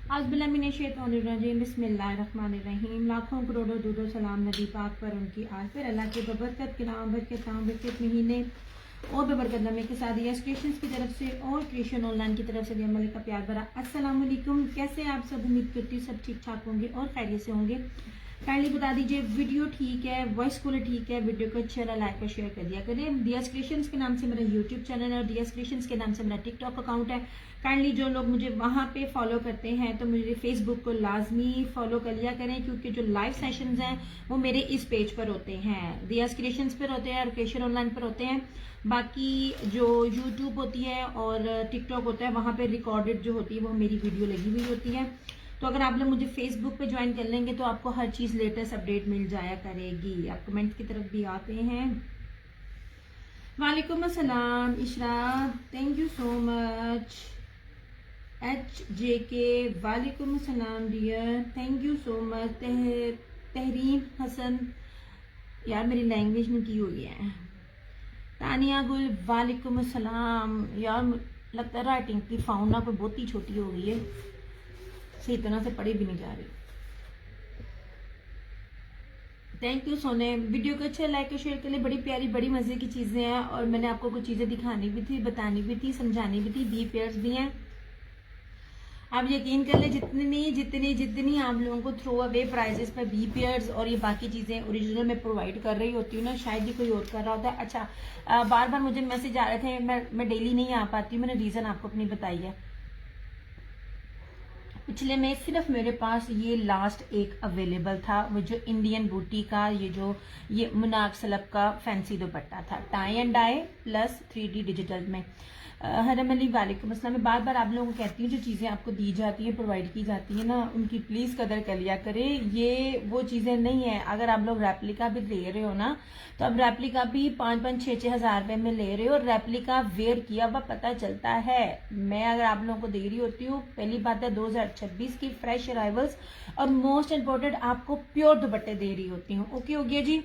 आज़बिल्लाहिमिनश्शैतानिर्रजीम बिस्मिल्लाहिर्रहमानिर्रहीम। लाखों करोड़ों दूदो सलाम नबी पाक पर, उनकी आल पर, अल्लाह के बबरकत के नाम बरकत महीने और बबरकत नमे के साथ यस क्रिएशंस की तरफ से और क्रिएशन ऑनलाइन की तरफ से भी अमल का प्यार भरा अस्सलाम वालेकुम। कैसे आप सब? उम्मीद करती हूँ सब ठीक ठाक होंगे और खैरियत से होंगे। काइंडली बता दीजिए वीडियो ठीक है, वॉइस क्वालिटी ठीक है, वीडियो को अच्छा लाइक और शेयर कर दिया करें। डीएस क्रिएशंस के नाम से मेरा यूट्यूब चैनल है और डीएस क्रिएशंस के नाम से मेरा टिकटॉक अकाउंट है। काइंडली जो लोग मुझे वहां पे फॉलो करते हैं तो मुझे फेसबुक को लाजमी फॉलो कर लिया करें, क्योंकि जो लाइव सेशंस हैं वो मेरे इस पेज पर होते हैं, डीएस क्रिएशंस पर होते हैं और क्रिएशन ऑनलाइन पर होते हैं। बाकी जो यूट्यूब होती है और टिकटॉक होता है वहां पे रिकॉर्डेड जो होती है वो मेरी वीडियो लगी हुई होती है। तो अगर आप लोग मुझे फेसबुक पे ज्वाइन कर लेंगे तो आपको हर चीज लेटेस्ट अपडेट मिल जाया करेगी। आप कमेंट की तरफ भी आते हैं। वालेकुम अस्सलाम Ishra, thank you so much. HJK वालेकुम अस्सलाम dear, thank you so much. Tehreem Hasan, यार मेरी लैंग्वेज में की हो गया है। तानिया गुल वालेकुम अस्सलाम। यार लगता है राइटिंग की फाउंड ना कोई बहुत ही छोटी हो गई है, सही तरह से पढ़ी भी नहीं जा रही। थैंक यू सोने। वीडियो को अच्छा लाइक और शेयर के लिए। बड़ी प्यारी बड़ी मजे की चीजें हैं और मैंने आपको कुछ चीजें दिखानी भी थी, बतानी भी थी, समझानी भी थी। बी पेयर्स भी हैं। आप यकीन कर ले जितनी आप लोगों को थ्रो अवे प्राइजेस पर बी पेयर्स और ये बाकी चीजें ओरिजिनल में प्रोवाइड कर रही होती हूँ ना, शायद ही कोई और कर रहा होता है। अच्छा बार बार मुझे मैसेज आ रहे थे, मैं डेली नहीं आ पाती हूँ। मैंने रीजन आपको अपनी बताई है। पिछले में सिर्फ मेरे पास ये लास्ट एक अवेलेबल था, वो जो इंडियन बूटी का ये मुनाक सलब का फैंसी दुपट्टा था, tie and die plus 3D digital में। हरम अली वालेकुम अस्सलाम। मैं बार बार आप लोगों को कहती हूँ जो चीज़ें आपको दी जाती हैं, प्रोवाइड की जाती है ना, उनकी प्लीज़ कदर कर लिया करें। ये वो चीज़ें नहीं है। अगर आप लोग रेप्लिका भी ले रहे हो ना, तो अब रेप्लिका भी 5-5, 6-6 हज़ार रुपये में ले रहे हो। रेप्लिका वेयर किया हुआ पता चलता है। मैं अगर आप लोगों को दे रही होती हूँ, पहली बात है 2026 की फ्रेश अराइवल्स और मोस्ट इम्पोर्टेंट आपको प्योर दुपट्टे दे रही होती हूँ। ओके हो गया जी।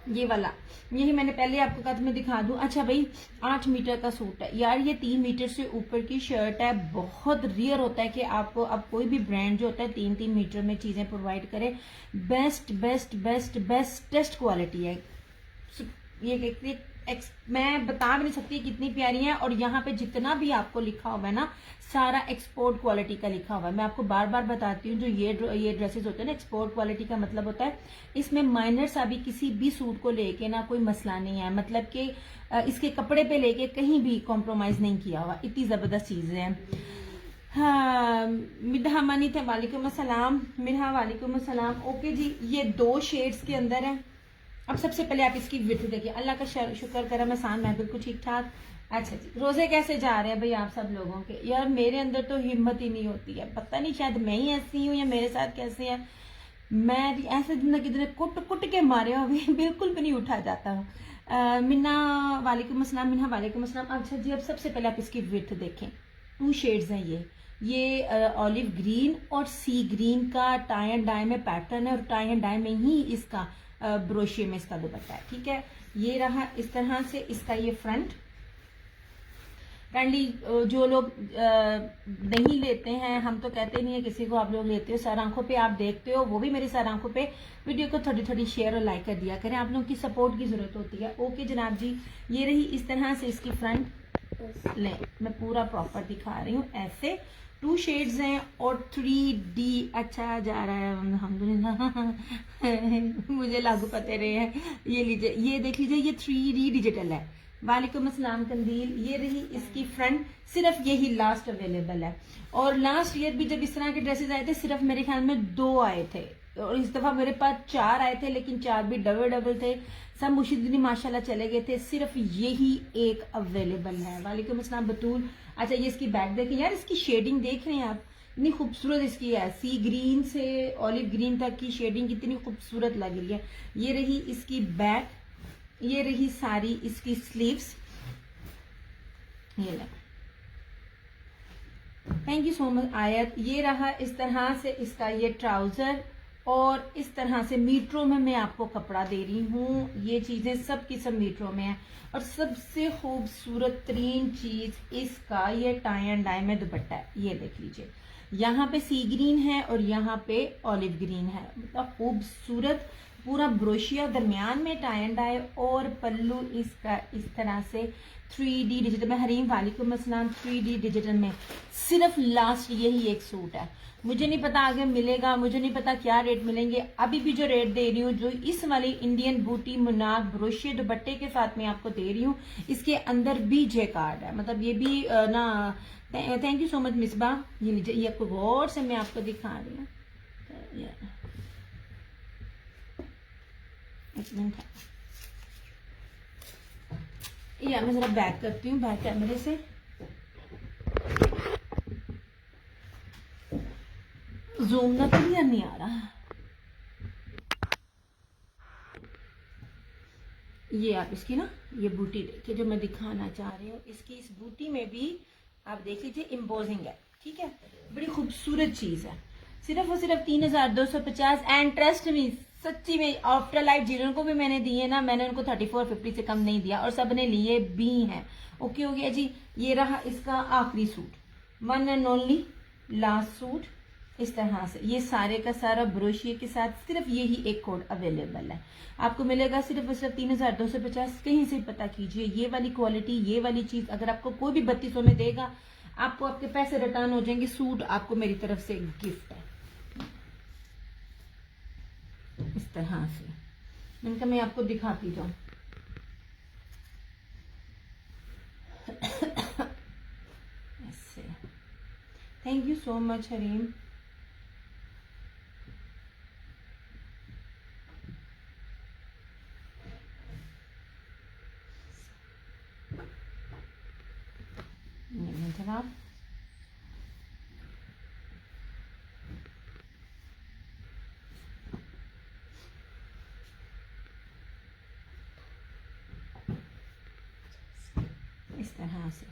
ये वाला यही मैंने पहले आपको कहा था, मैं दिखा दूं। अच्छा भाई 8 मीटर का सूट है यार, ये 3 मीटर से ऊपर की शर्ट है। बहुत रियर होता है कि आपको अब कोई भी ब्रांड जो होता है 3-3 मीटर में चीजें प्रोवाइड करे। बेस्टेस्ट क्वालिटी है ये। मैं बता भी नहीं सकती कितनी प्यारी है। और यहाँ पे जितना भी आपको लिखा हुआ है ना, सारा एक्सपोर्ट क्वालिटी का लिखा हुआ है। मैं आपको बार बार बताती हूँ, जो ये ड्रेसेस होते हैं ना, एक्सपोर्ट क्वालिटी का मतलब होता है इसमें माइनर सा भी किसी भी सूट को लेके ना कोई मसला नहीं है। मतलब कि इसके कपड़े पे लेके कहीं भी कॉम्प्रोमाइज नहीं किया हुआ। इतनी जबरदस्त चीजें हैं। हाँ मिधा मानी थे वालेकुम अस्सलाम। मिधा वालेकुम अस्सलाम। ओके जी, ये 2 शेड्स के अंदर है। अब सबसे पहले आप इसकी विड्थ देखिए। अल्लाह का शुक्र करम एहसान, मैं बिल्कुल ठीक ठाक। अच्छा जी, रोजे कैसे जा रहे हैं भाई आप सब लोगों के? यार मेरे अंदर तो हिम्मत ही नहीं होती है, पता नहीं शायद मैं ही ऐसी हूँ या मेरे साथ कैसे है। मैं ऐसे जिंदगी कुट कुट के मारे हो अभी बिल्कुल भी नहीं उठा जाता हूँ। मिन्ना वालेकुम अस्सलाम। मिन्ना वालेकुम अस्सलाम। अच्छा जी, अब सबसे पहले आप इसकी विड्थ देखें। 2 शेड्स हैं ये ऑलिव ग्रीन और सी ग्रीन का टाई एंड डाई में पैटर्न है और टाई एंड डाई में ही इसका ब्रोशिये में इसका दुपट्टा है। ठीक है, ये रहा इस तरह से इसका ये फ्रंट। काइंडली जो लोग नहीं लेते हैं, हम तो कहते नहीं है किसी को, आप लोग लेते हो, सर आंखों पे आप देखते हो, वो भी मेरी सर आंखों पे। वीडियो को थोड़ी थोड़ी शेयर और लाइक कर दिया करें, आप लोगों की सपोर्ट की जरूरत होती है। ओके जनाब जी, ये रही इस तरह से इसकी फ्रंट। ले मैं पूरा प्रॉपर दिखा रही हूँ। ऐसे 2 शेड्स हैं और 3D अच्छा जा रहा है अल्हम्दुलिल्लाह। मुझे लागू पते रहे हैं। ये लीजिए, ये देख लीजिए, ये 3D डिजिटल है। वालेकुम अस्सलाम कंदील। ये रही इसकी फ्रंट। सिर्फ यही लास्ट अवेलेबल है। और लास्ट ईयर भी जब इस तरह के ड्रेसेस आए थे, सिर्फ मेरे ख्याल में 2 आए थे और इस दफा मेरे पास 4 आए थे, लेकिन 4 भी डबल थे। सब मुशीदिनी माशाल्लाह चले गए थे, सिर्फ यही एक अवेलेबल है। वालेकुम अस्सलाम बतूल। अच्छा ये इसकी बैक देखें यार, इसकी शेडिंग देख रहे हैं आप, इतनी खूबसूरत इसकी है। सी ग्रीन से ऑलिव ग्रीन तक की शेडिंग कितनी खूबसूरत लग रही है। ये रही इसकी बैक, ये रही सारी इसकी स्लीव्स। ये ले, थैंक यू सो मच आयत। ये रहा इस तरह से इसका ये ट्राउजर और इस तरह से मीटरों में मैं आपको कपड़ा दे रही हूँ। ये चीजें सब की सब मीटरों में है। और सबसे खूबसूरत तरीन चीज इसका ये टाई एंड डाई में दुपट्टा है। ये देख लीजिए, यहाँ पे सी ग्रीन है और यहाँ पे ऑलिव ग्रीन है, मतलब खूबसूरत पूरा ब्रोशिया, दरमियान में टाई एंड डाई और पल्लू इसका इस तरह से 3D डिजिटल में। हरीम वालेकुम अस्सलाम। 3D डिजिटल में सिर्फ लास्ट यही एक सूट है। मुझे नहीं पता आगे मिलेगा, मुझे नहीं पता क्या रेट मिलेंगे। अभी भी जो रेट दे रही हूँ, जो इस वाली इंडियन बूटी मुनार ब्रोशिया दुपट्टे के साथ मैं आपको दे रही हूँ, इसके अंदर भी जे कार्ड है, मतलब ये भी ना। Thank you so much Misbah. ये लीजिए, ये आपको गौर से मैं आपको दिखा रही हूँ। एक मिनट, या मैं जरा बैक करती हूँ बैक कैमरे से। जूम ना क्लियर नहीं आ रहा। ये आप इसकी ना ये बूटी देखिए जो मैं दिखाना चाह रही हूँ। इसकी इस बूटी में भी आप देख लीजिए एम्बोजिंग है, ठीक है, बड़ी खूबसूरत चीज है। सिर्फ और सिर्फ 3250। एंड ट्रस्ट मी, सच्ची में आफ्टर लाइफ जिनको भी मैंने दिए ना, मैंने उनको 3450 से कम नहीं दिया और सबने लिए भी हैं। ओके हो गया जी। ये रहा इसका आखिरी suit, one and only last suit. इस तरह से ये सारे का सारा ब्रोशिए के साथ सिर्फ यही एक कोड अवेलेबल है, आपको मिलेगा सिर्फ और सिर्फ 3250। कहीं से पता कीजिए, ये वाली क्वालिटी, ये वाली चीज अगर आपको कोई भी 3200 में देगा, आपको आपके पैसे रिटर्न हो जाएंगे। सूट आपको मेरी तरफ से गिफ्ट है इस तरह से। मैंने कहा मैं आपको दिखाती जाऊं। ऐसे। Thank you so much Hareem. जनाब इस तरह से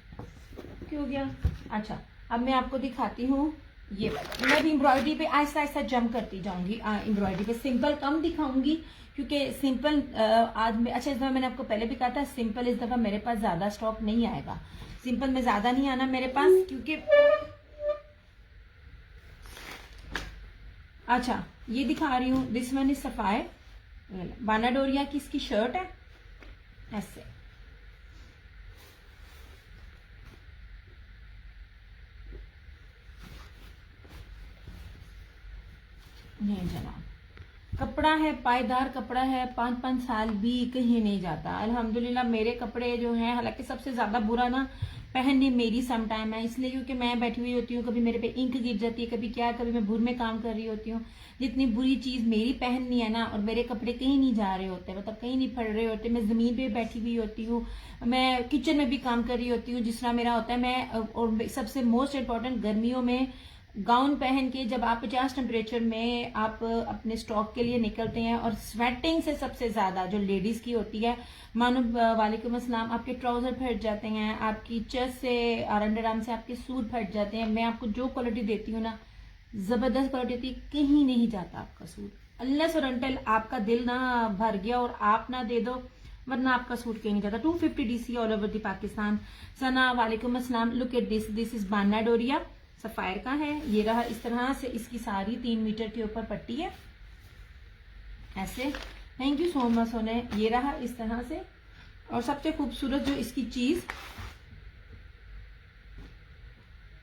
क्यों हो गया। अच्छा, अब मैं आपको दिखाती हूँ ये वाला। मैं भी एम्ब्रॉयडरी पे आहिस्ता आहिस्ता जंप करती जाऊंगी। एम्ब्रॉयडरी पे सिंपल कम दिखाऊंगी क्योंकि सिंपल आज में, अच्छा इस दफा मैंने आपको पहले भी कहा था सिंपल इस दफा मेरे पास ज्यादा स्टॉक नहीं आएगा। सिंपल में ज्यादा नहीं आना मेरे पास क्योंकि अच्छा ये दिखा रही हूँ। दिस वन इज सफायर बानाडोरिया की इसकी शर्ट है ऐसे। नहीं जनाब, कपड़ा है पायदार कपड़ा है, 5-5 साल भी कहीं नहीं जाता अल्हम्दुलिल्लाह। मेरे कपड़े जो हैं, हालांकि सबसे ज्यादा बुरा ना पहनने मेरी सम टाइम है, इसलिए क्योंकि मैं बैठी हुई होती हूँ, कभी मेरे पे इंक गिर जाती है, कभी क्या, कभी मैं भूर में काम कर रही होती हूँ। जितनी बुरी चीज मेरी पहननी है ना, और मेरे कपड़े कहीं नहीं जा रहे होते, मतलब कहीं नहीं फट रहे होते, मैं जमीन पे बैठी हुई होती हूँ, मैं किचन में भी काम कर रही होती हूँ, जिस तरह मेरा होता है। मैं और सबसे मोस्ट इम्पोर्टेंट गर्मियों में गाउन पहन के जब आप 50 टेम्परेचर में आप अपने स्टॉक के लिए निकलते हैं, और स्वेटिंग से सबसे ज्यादा जो लेडीज की होती है, मानो वालेकुम अस्सलाम, आपके ट्राउजर फट जाते हैं, आपकी चेस्ट से और अंडर आर्म से आपके सूट फट जाते हैं। मैं आपको जो क्वालिटी देती हूँ ना, जबरदस्त क्वालिटी होती है, कहीं नहीं जाता आपका सूट अनलेस और अनटिल आपका दिल ना भर गया और आप ना दे दो, वरना आपका सूट कहीं नहीं जाता। 250 DC all over the Pakistan. Sana वालेकुम अस्सलाम। Look at this, this is Bana Doria, sapphire का है। ये रहा इस तरह से, इसकी सारी 3 मीटर के ऊपर पट्टी है ऐसे। थैंक यू सो मच सोने। ये रहा इस तरह से। और सबसे खूबसूरत जो इसकी चीज,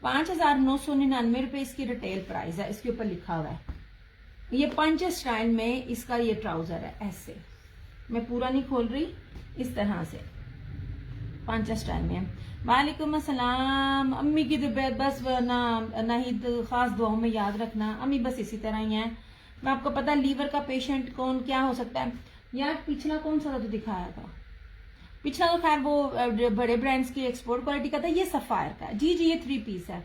5,999 रुपए इसकी रिटेल प्राइस है, इसके ऊपर लिखा हुआ है। ये पंच स्टाइल में इसका ये ट्राउजर है ऐसे। मैं पूरा नहीं खोल रही, इस तरह से पंच स्टाइल में। वालेकुम अस्सलाम। अम्मी की तबीयत बस नाहिद खास दुआओं में याद रखना, अम्मी बस इसी तरह ही है। मैं आपको पता लीवर का पेशेंट कौन क्या हो सकता है। यार पिछला कौन सा तो दिखाया था, पिछला तो खैर वो बड़े ब्रांड्स की एक्सपोर्ट क्वालिटी का था। ये सफायर का जी जी, ये 3 पीस है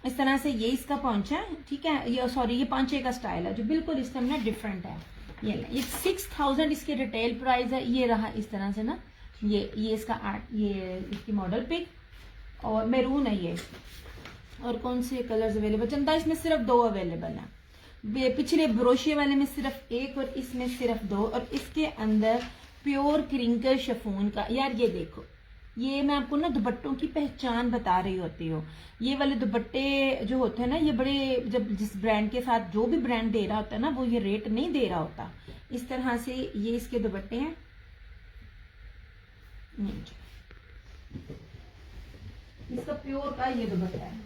इस तरह से। ये इसका पंच है, ठीक है, ये सॉरी ये पांचे का स्टाइल है जो बिल्कुल इस टाइम ना डिफरेंट है। ये 6000 इसकी रिटेल प्राइस है। ये रहा इस तरह से ना, ये इसका आर्ट, ये इसकी मॉडल पिक और मैरून है ये। और कौन से कलर्स अवेलेबल, चंदा इसमें सिर्फ 2 अवेलेबल है। पिछले ब्रोशिया वाले में सिर्फ एक और इसमें सिर्फ दो, और इसके अंदर प्योर क्रिंकल शिफॉन का। यार ये देखो, ये मैं आपको ना दुपट्टों की पहचान बता रही होती हूँ। ये वाले दुपट्टे जो होते हैं ना, ये बड़े, जब जिस ब्रांड के साथ जो भी ब्रांड दे रहा होता है ना, वो ये रेट नहीं दे रहा होता। इस तरह से ये इसके दुपट्टे हैं। इसका प्योर का ये दुपट्टा है।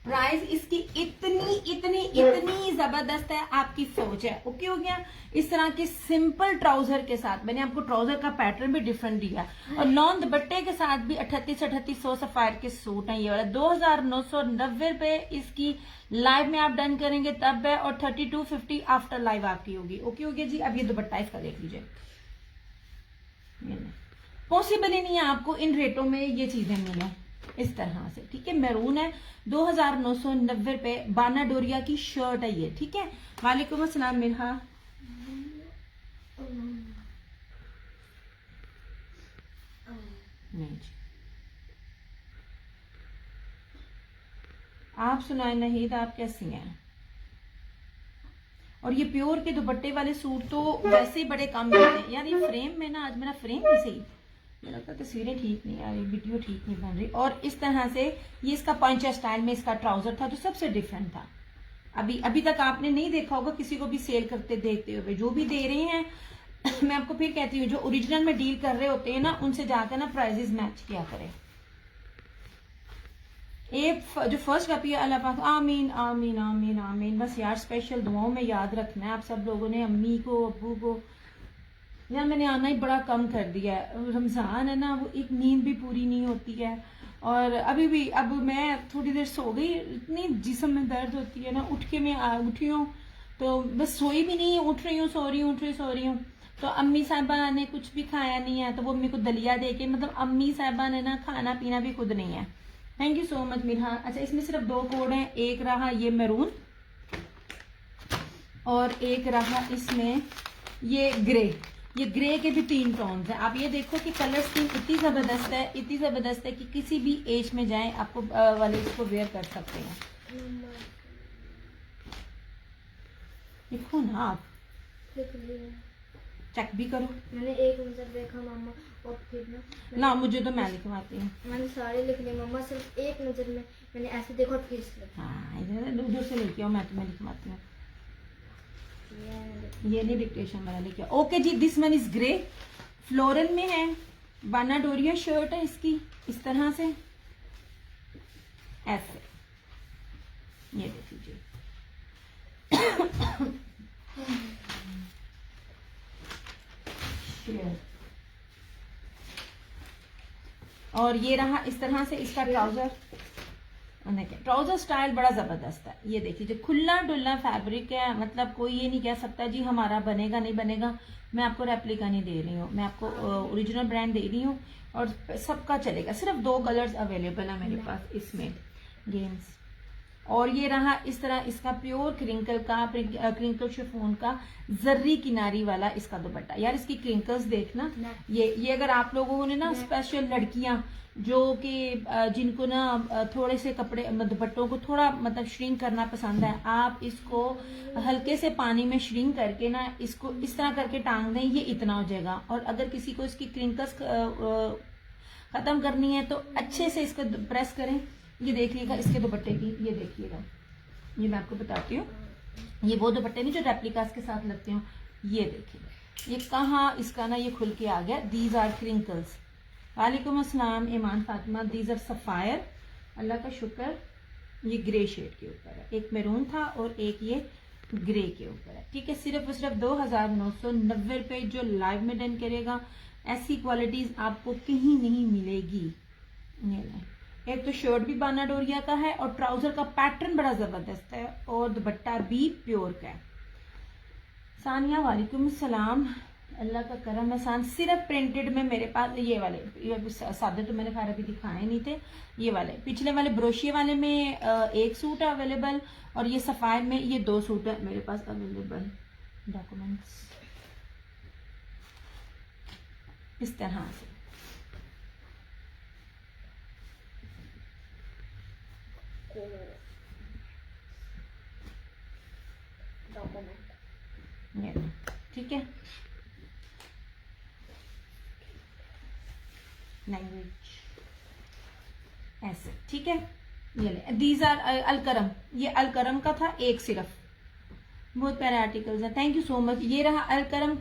प्राइस इसकी इतनी इतनी इतनी जबरदस्त है, आपकी सोच है। ओके हो गया। इस तरह के सिंपल ट्राउजर के साथ, मैंने आपको ट्राउजर का पैटर्न भी डिफरेंट दिया, और नॉन दुपट्टे के साथ भी 3800 सफायर के सूट है। ये वाला 2990 रुपए इसकी लाइव में आप डन करेंगे तब है, और 3250 आफ्टर लाइव आपकी होगी। ओके हो गया जी। अब ये दुपट्टा इसका देख लीजिए, पॉसिबल ही नहीं है आपको इन रेटों में ये चीजें मिले इस तरह से। ठीक है, मैरून है, 2990 रुपए, बाना डोरिया की शर्ट है ये। ठीक है, वालेकुम अस्सलाम मिरहा। नहीं जी, आप सुनाए नहीद, आप कैसी हैं? और ये प्योर के दुपट्टे वाले सूट तो वैसे ही बड़े कम मिलते हैं। यार ये फ्रेम में ना, आज मेरा फ्रेम नहीं सही, मुझे लगता है तस्वीरें ठीक नहीं आ रही, वीडियो ठीक नहीं बन रही। और इस तरह से ये इसका पंच स्टाइल में इसका ट्राउजर था, जो सबसे डिफरेंट था। अभी तक आपने नहीं देखा होगा किसी को भी सेल करते देखते हुए। जो भी दे रहे हैं मैं आपको फिर कहती हूँ, जो ओरिजिनल में डील कर रहे होते हैं ना, उनसे जाकर ना प्राइजेस मैच किया करें। जो फर्स्ट कॉपी है, अल्लाह पाक आमीन आमीन आमीन आमीन। बस यार स्पेशल दुआओं में याद रखना है आप सब लोगों ने, अम्मी को, अब्बू को। यार मैंने आना ही बड़ा कम कर दिया है, रमजान है ना, वो एक नींद भी पूरी नहीं होती है। और अभी भी, अब मैं थोड़ी देर सो गई, इतनी जिस्म में दर्द होती है ना, उठ के मैं उठी हूँ तो बस सोई भी नहीं, उठ रही हूँ, सो रही हूँ, उठ रही, सो रही हूँ। तो अम्मी साहबा ने कुछ भी खाया नहीं है, तो वो अम्मी को दलिया दे के, मतलब अम्मी साहबा ने ना खाना पीना भी खुद नहीं है। Thank you so much Mirha. अच्छा, इसमें सिर्फ दो कोड हैं, एक रहा ये मैरून और एक रहा इसमें ये ग्रे। ये ग्रे के भी 3 टोन्स हैं। आप ये देखो कि कलर स्कीम इतनी जबरदस्त है, इतनी जबरदस्त है कि किसी भी एज में जाएं आपको वाले इसको वेयर कर सकते हैं। लिखो ना आप, चेक भी करो। मैंने एक नजर देखा मम्मा, और फिर ना मुझे तो मैं लिखवाती हूँ। मैंने सारे लिख लिए मम्मा, सिर्फ एक नजर में मैंने ऐसे देखा और फिर से। हाँ, इधर से लेके आओ, मैं तुम्हें लिखवाती हूँ। ये नहीं डिक्टेशन वाला लेके आओ। ओके जी, this one is grey, floral में है, बाना डोरिया शर्ट है इसकी, इस तरह से ऐसे, ये देख लीजिए। और ये रहा इस तरह से इसका ट्राउजर। ट्राउजर स्टाइल बड़ा जबरदस्त है। ये देख लीजिए, खुला डुल्ला फैब्रिक है, मतलब कोई ये नहीं कह सकता जी हमारा बनेगा नहीं बनेगा। मैं आपको रेप्लिका नहीं दे रही हूँ, मैं आपको ओरिजिनल ब्रांड दे रही हूँ, और सबका चलेगा। सिर्फ 2 कलर्स अवेलेबल है मेरे पास इसमें, गेम्स। और ये रहा इस तरह इसका प्योर क्रिंकल का, क्रिंकल शिफॉन का जर्री किनारी वाला इसका दुपट्टा। यार इसकी क्रिंकल्स देखना, ये अगर आप लोगों ने ना, स्पेशल लड़कियां जो कि जिनको ना थोड़े से कपड़े दुपट्टों को थोड़ा मतलब श्रिंक करना पसंद है, आप इसको हल्के से पानी में श्रिंक करके ना इसको इस तरह करके टांग दें, ये इतना हो जाएगा। और अगर किसी को इसकी क्रिंकल्स खत्म करनी है तो अच्छे से इसको प्रेस करें। ये देखिएगा इसके दुपट्टे की, ये देखिएगा, ये मैं आपको बताती हूँ। ये वो दुपट्टे नहीं जो रेप्लिकास के साथ लगते हो, ये देखिएगा ये कहाँ इसका ना ये खुल के आ गया। These are crinkles. वालेकुम अस्सलाम Iman Fatima. These are Sapphire, अल्लाह का शुक्र। ये ग्रे शेड के ऊपर है, एक मैरून था और एक ये ग्रे के ऊपर है। ठीक है, सिर्फ 2990 रुपए। जो लाइव में डन करेगा, ऐसी क्वालिटीज आपको कहीं नहीं मिलेगी। एक तो शर्ट भी बाना डोरिया का है और ट्राउजर का पैटर्न बड़ा जबरदस्त है और दुपट्टा भी प्योर का है। सानिया वालेकुम सलाम। अल्लाह का करम एहसान। सिर्फ प्रिंटेड में मेरे पास ये वाले, ये सादे तो मैंने खैर अभी दिखाए नहीं थे, ये वाले पिछले वाले ब्रोशिये वाले में एक सूट है अवेलेबल, और ये सफायर में ये 2 सूट है मेरे पास अवेलेबल। डॉक्यूमेंट्स इस तरह से, ये ठीक है। लैंग्वेज ऐसे, ठीक है। ये ले, दीज आर अलकरम, ये अलकरम का था एक सिर्फ, बहुत प्यारे आर्टिकल्स हैं, थैंक यू सो मच। ये रहा अलकरम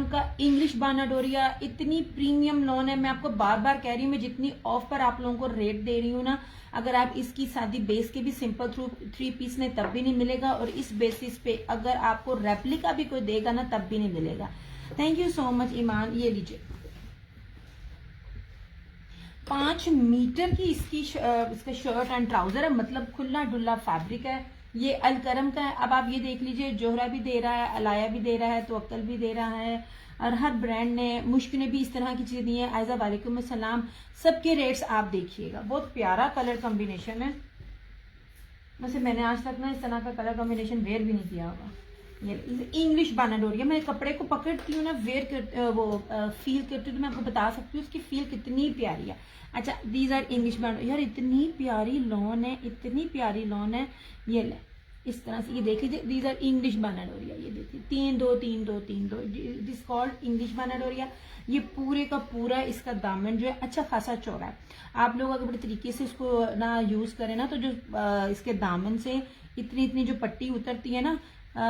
का इंग्लिश बानाडोरिया, इतनी प्रीमियम लॉन है। मैं आपको बार बार कह रही हूँ, मैं जितनी ऑफ पर आप लोगों को रेट दे रही हूँ ना, अगर आप इसकी शादी बेस के भी सिंपल 3 पीस ने तब भी नहीं मिलेगा, और इस बेसिस पे अगर आपको रेप्लिका भी कोई देगा ना तब भी नहीं मिलेगा। थैंक यू सो मच ईमान। ये लीजिए 5 मीटर की इसका शर्ट एंड ट्राउजर है, मतलब खुला डुल्ला फैब्रिक है। ये अलकरम का है। अब आप ये देख लीजिए, जोहरा भी दे रहा है, अलाया भी दे रहा है, तवक्कल भी दे रहा है, और हर ब्रांड ने, मुश्क ने भी इस तरह की चीजें दी है। आयजा वालेकुम अस्सलाम। सबके रेट्स आप देखिएगा, बहुत प्यारा कलर कॉम्बिनेशन है। वैसे मैंने आज तक ना इस तरह का कलर कॉम्बिनेशन वेयर भी नहीं किया होगा। ये इंग्लिश बानाडोरिया, मैं कपड़े को पकड़ती हूँ ना, वेयर कर फील करती हूँ तो मैं आपको बता सकती हूँ उसकी फील कितनी प्यारी है। अच्छा, दीज आर इंग्लिश बानाडोरिया। यार इतनी प्यारी लॉन है, इतनी प्यारी लॉन है। ये ले इस तरह से, ये देख लीजिए, दीज आर इंग्लिश बानाडोरिया। ये देखिए 3-2-3-2-3-2, दिस कॉल्ड इंग्लिश बानाडोरिया। ये पूरे का पूरा इसका दामन जो है अच्छा खासा चौड़ा है। आप लोग अगर बड़े तरीके से इसको ना यूज करें ना, तो जो इसके दामन से इतनी इतनी जो पट्टी उतरती है ना,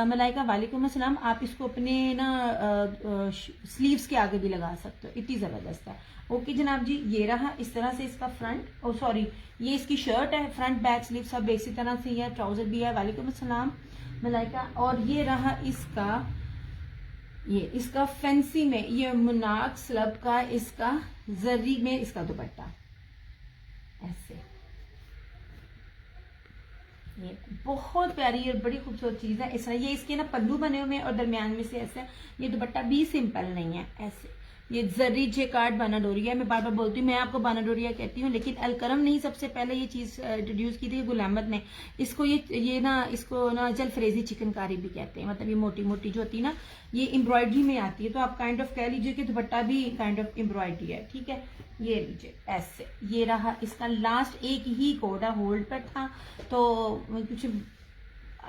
मलाइका वालेकुम अस्सलाम, आप इसको अपने ना स्लीव्स के आगे भी लगा सकते हो, इतनी जबरदस्त है। ओके जनाब जी, ये रहा इस तरह से इसका फ्रंट, ओ सॉरी ये इसकी शर्ट है, फ्रंट बैक स्लीव सब इसी तरह से है, ट्राउजर भी है। वालेकुम अस्सलाम मलाइका। और ये रहा इसका फैंसी में, ये मुनाक स्लब का इसका जरी में इसका दुपट्टा ऐसे, ये बहुत प्यारी और बड़ी खूबसूरत चीज है। इस तरह ये इसके ना पल्लू बने हुए हैं और दरमियान में से ऐसे, ये दुपट्टा भी सिंपल नहीं है ऐसे। ये जरी जेकार्ड बानाडोरिया, मैं बार बार बोलती हूँ, मैं आपको बानाडोरिया कहती हूँ, लेकिन अलकरम ने ही सबसे पहले ये चीज इंट्रोड्यूस की थी, गुल अहमद ने। इसको इसको ना जलफरेजी चिकनकारी भी कहते हैं, मतलब ये मोटी मोटी जो होती है ना, ये एम्ब्रॉयडरी में आती है, तो आप काइंड ऑफ कह लीजिए कि दुपट्टा भी काइंड ऑफ एम्ब्रॉयडरी है, ठीक है। ये लीजिए ऐसे, ये रहा इसका लास्ट, एक ही कोड होल्ड पर था तो कुछ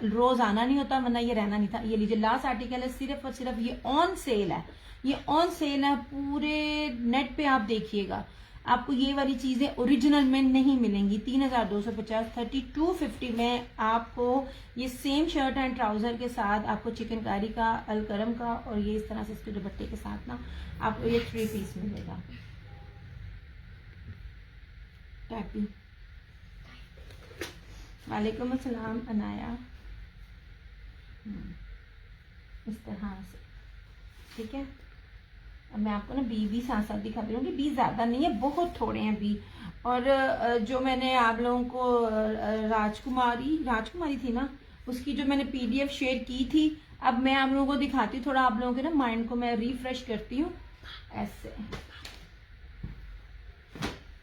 रोज आना नहीं होता, वरना ये रहना नहीं था। ये लीजिए लास्ट आर्टिकल है, सिर्फ और सिर्फ ये ऑन सेल है, ये ऑन सेल है, पूरे नेट पे आप देखिएगा, आपको ये वाली चीजें ओरिजिनल में नहीं मिलेंगी। 3250 3250 में आपको ये सेम शर्ट एंड ट्राउजर के साथ आपको चिकनकारी का, अलकरम का, और ये इस तरह से इसके दुपट्टे के साथ ना आपको ये 3 पीस मिलेगा। टैपी वालेकुम अस्सलाम अनाया, इस तरह से, ठीक है। अब मैं आपको ना बी साथ साथ दिखाती रहूँगी, बी ज्यादा नहीं है, बहुत थोड़े हैं बी। और जो मैंने आप लोगों को राजकुमारी थी ना, उसकी जो मैंने PDF शेयर की थी, अब मैं आप लोगों को दिखाती हूँ, थोड़ा आप लोगों के ना माइंड को मैं रिफ्रेश करती हूँ ऐसे।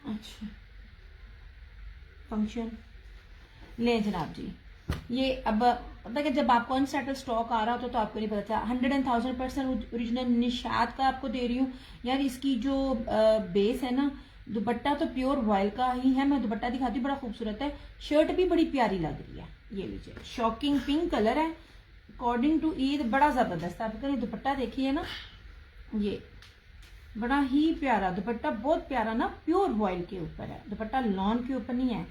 अच्छा फंक्शन ले जनाब जी, ये अब पता है जब आपको अनसेटल स्टॉक आ रहा होता तो आपको नहीं पता था। 100,000% ओरिजिनल निशात का आपको दे रही हूँ यार। इसकी जो बेस है ना, दुपट्टा तो प्योर वॉयल का ही है, मैं दुपट्टा दिखाती हूँ, बड़ा खूबसूरत है, शर्ट भी बड़ी प्यारी लग रही है। ये लीजिए, शॉकिंग पिंक कलर है, अकॉर्डिंग टू ईद बड़ा जबरदस्त है। आप अगर ये दुपट्टा देखिए ना, ये बड़ा ही प्यारा दुपट्टा, बहुत प्यारा ना, प्योर वॉयल के ऊपर है दुपट्टा, लॉन के ऊपर नहीं है।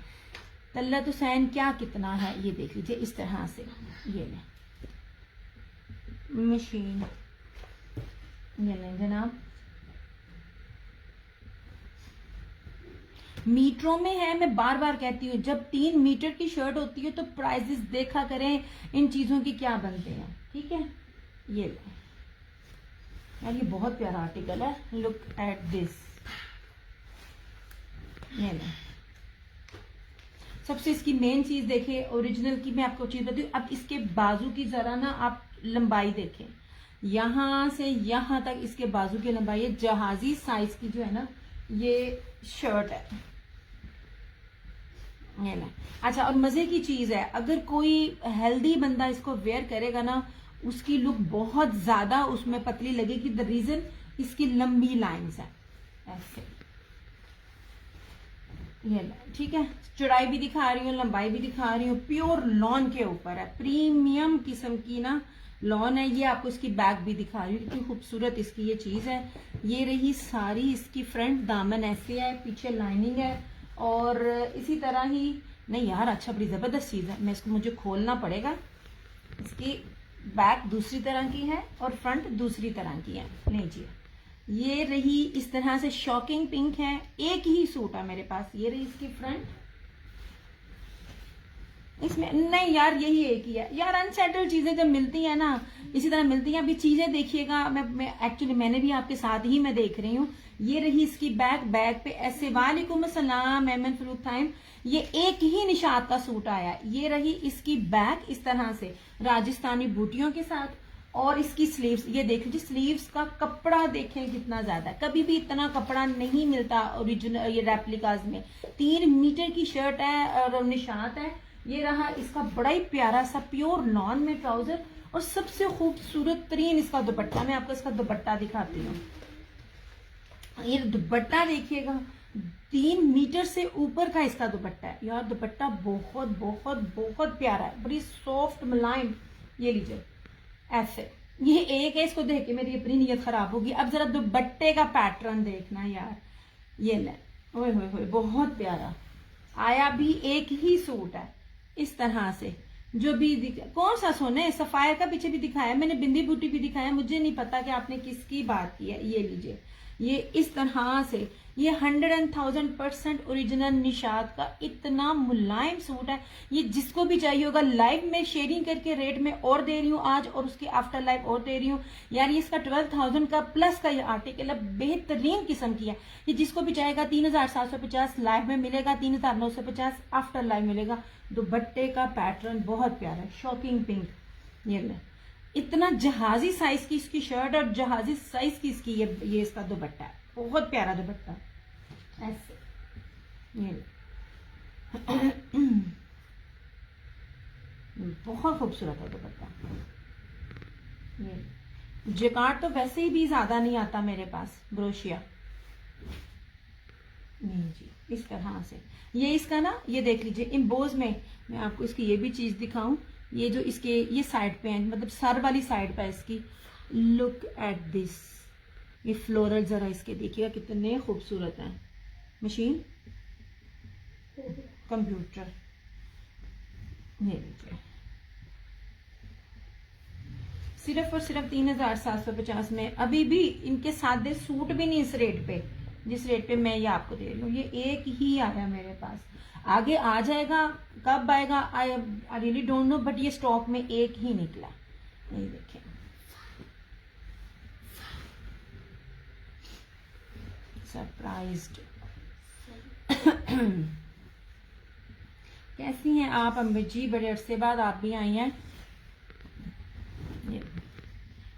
तल्लत हुसैन क्या कितना है, ये देख लीजिए इस तरह से, ये ले मशीन, ये लें जनाब, मीटरों में है। मैं बार बार कहती हूँ, जब 3 मीटर की शर्ट होती है तो प्राइसेस देखा करें इन चीजों की क्या बनते हैं, ठीक है। ये ले यार, ये बहुत प्यारा आर्टिकल है, लुक एट दिस, ये ले। सबसे इसकी मेन चीज देखें, ओरिजिनल की मैं आपको चीज बताती हूँ। अब इसके बाजू की जरा ना आप लंबाई देखें, यहाँ से यहाँ तक इसके बाजू की लंबाई है। जहाजी साइज की जो है ना ये शर्ट है, ये ना। अच्छा, और मजे की चीज है, अगर कोई हेल्दी बंदा इसको वेयर करेगा ना, उसकी लुक बहुत ज्यादा उसमें पतली लगेगी। द रीजन इसकी लंबी लाइंस है ऐसे, ये ठीक है। चौड़ाई भी दिखा रही हूँ, लंबाई भी दिखा रही हूँ। प्योर लॉन के ऊपर है, प्रीमियम किस्म की ना लॉन है। ये आपको इसकी बैक भी दिखा रही हूँ, कितनी खूबसूरत इसकी ये चीज है। ये रही सारी इसकी फ्रंट, दामन ऐसे है, पीछे लाइनिंग है, और इसी तरह ही नहीं यार, अच्छा बड़ी जबरदस्त चीज है। मैं इसको मुझे खोलना पड़ेगा। इसकी बैक दूसरी तरह की है और फ्रंट दूसरी तरह की है। लीजिए, ये रही इस तरह से शॉकिंग पिंक है। एक ही सूट है मेरे पास। ये रही इसकी फ्रंट, इसमें नहीं यार यही एक ही है यार। अनसेटल्ड चीजें जब मिलती है ना, इसी तरह मिलती हैं। अभी चीजें देखिएगा, मैं एक्चुअली मैंने भी आपके साथ ही मैं देख रही हूँ। ये रही इसकी बैक, बैक पे ऐसे वालेकुम अस्सलाम एमन फरूक टाइम, ये एक ही निशात का सूट आया। ये रही इसकी बैक इस तरह से राजस्थानी बूटियों के साथ, और इसकी स्लीव्स ये देख लीजिए। स्लीव्स का कपड़ा देखें कितना ज्यादा, कभी भी इतना कपड़ा नहीं मिलता ओरिजिनल ये रेप्लिकाज में। 3 मीटर की शर्ट है और निशात है। ये रहा इसका बड़ा ही प्यारा सा प्योर लॉन में ट्राउजर, और सबसे खूबसूरत तरीन इसका दुपट्टा। मैं आपको इसका दुपट्टा दिखाती हूँ। ये दुपट्टा देखिएगा, 3 मीटर से ऊपर का इसका दुपट्टा है यार। दुपट्टा बहुत बहुत बहुत प्यारा है, बड़ी सॉफ्ट मुलायम। ये लीजिए ऐसे, ये एक है, इसको देख के मेरी अपनी नीयत खराब होगी। अब जरा दुपट्टे का पैटर्न देखना यार, ये ले, ओए होए होए, बहुत प्यारा आया। भी एक ही सूट है इस तरह से, जो भी कौन सा सोने सफायर का पीछे भी दिखाया मैंने, बिंदी बूटी भी दिखाया। मुझे नहीं पता कि आपने किसकी बात की है। ये लीजिए, ये इस तरह से, ये 100,000% ओरिजिनल निशात का इतना मुलायम सूट है। ये जिसको भी चाहिए होगा। लाइव में शेयरिंग करके रेट में और दे रही हूँ आज, और उसकी आफ्टर लाइव और दे रही हूँ यार। ये इसका 12,000 का प्लस का ये आर्टिकल है, बेहतरीन किस्म की है। ये जिसको भी चाहेगा 3,750 लाइव में मिलेगा, 3,950 आफ्टर लाइव मिलेगा। दुपट्टे का पैटर्न बहुत प्यारा है, शॉकिंग पिंक। ये ले, इतना जहाजी साइज की इसकी शर्ट और जहाजी साइज की इसकी ये इसका दुपट्टा है, बहुत प्यारा दुपट्टा ऐसे। ये बहुत खूबसूरत है दुपट्टा। ये जेकार्ड तो वैसे ही भी ज्यादा नहीं आता मेरे पास, ब्रोशिया नहीं जी, इस तरह से। ये इसका ना, ये देख लीजिए इम्बोज में। मैं आपको इसकी ये भी चीज दिखाऊं, ये जो इसके ये साइड पे है, मतलब सर वाली साइड पे इसकी, लुक एट दिस। ये फ्लोरल जरा इसके देखिएगा कितने खूबसूरत हैं। मशीन, कंप्यूटर, ये लीजिए, सिर्फ और सिर्फ 3,750 में। अभी भी इनके साथ दे सूट भी नहीं इस रेट पे, जिस रेट पे मैं ये आपको दे रही हूँ। ये एक ही आया मेरे पास, आगे आ जाएगा, कब आएगा I really don't know, but ये स्टॉक में एक ही निकला। ये देखें, सरप्राइज्ड। कैसी हैं आप अम्बित जी? बड़े अरसे बाद आप भी आई हैं। ये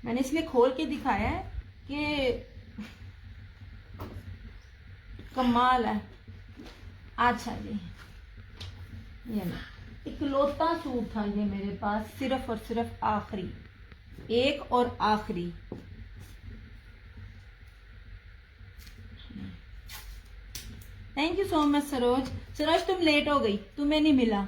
मैंने इसलिए खोल के दिखाया है कि कमाल है। अच्छा जी, ये ना इकलौता सूट था ये मेरे पास, सिर्फ और सिर्फ आखिरी, एक और आखिरी। Thank you so much Saroj. Saroj तुम लेट हो गई, तुम्हें नहीं मिला।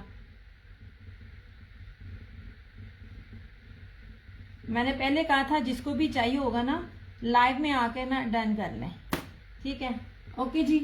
मैंने पहले कहा था जिसको भी चाहिए होगा ना, लाइव में आके ना डन कर लें, ठीक है? ओके जी।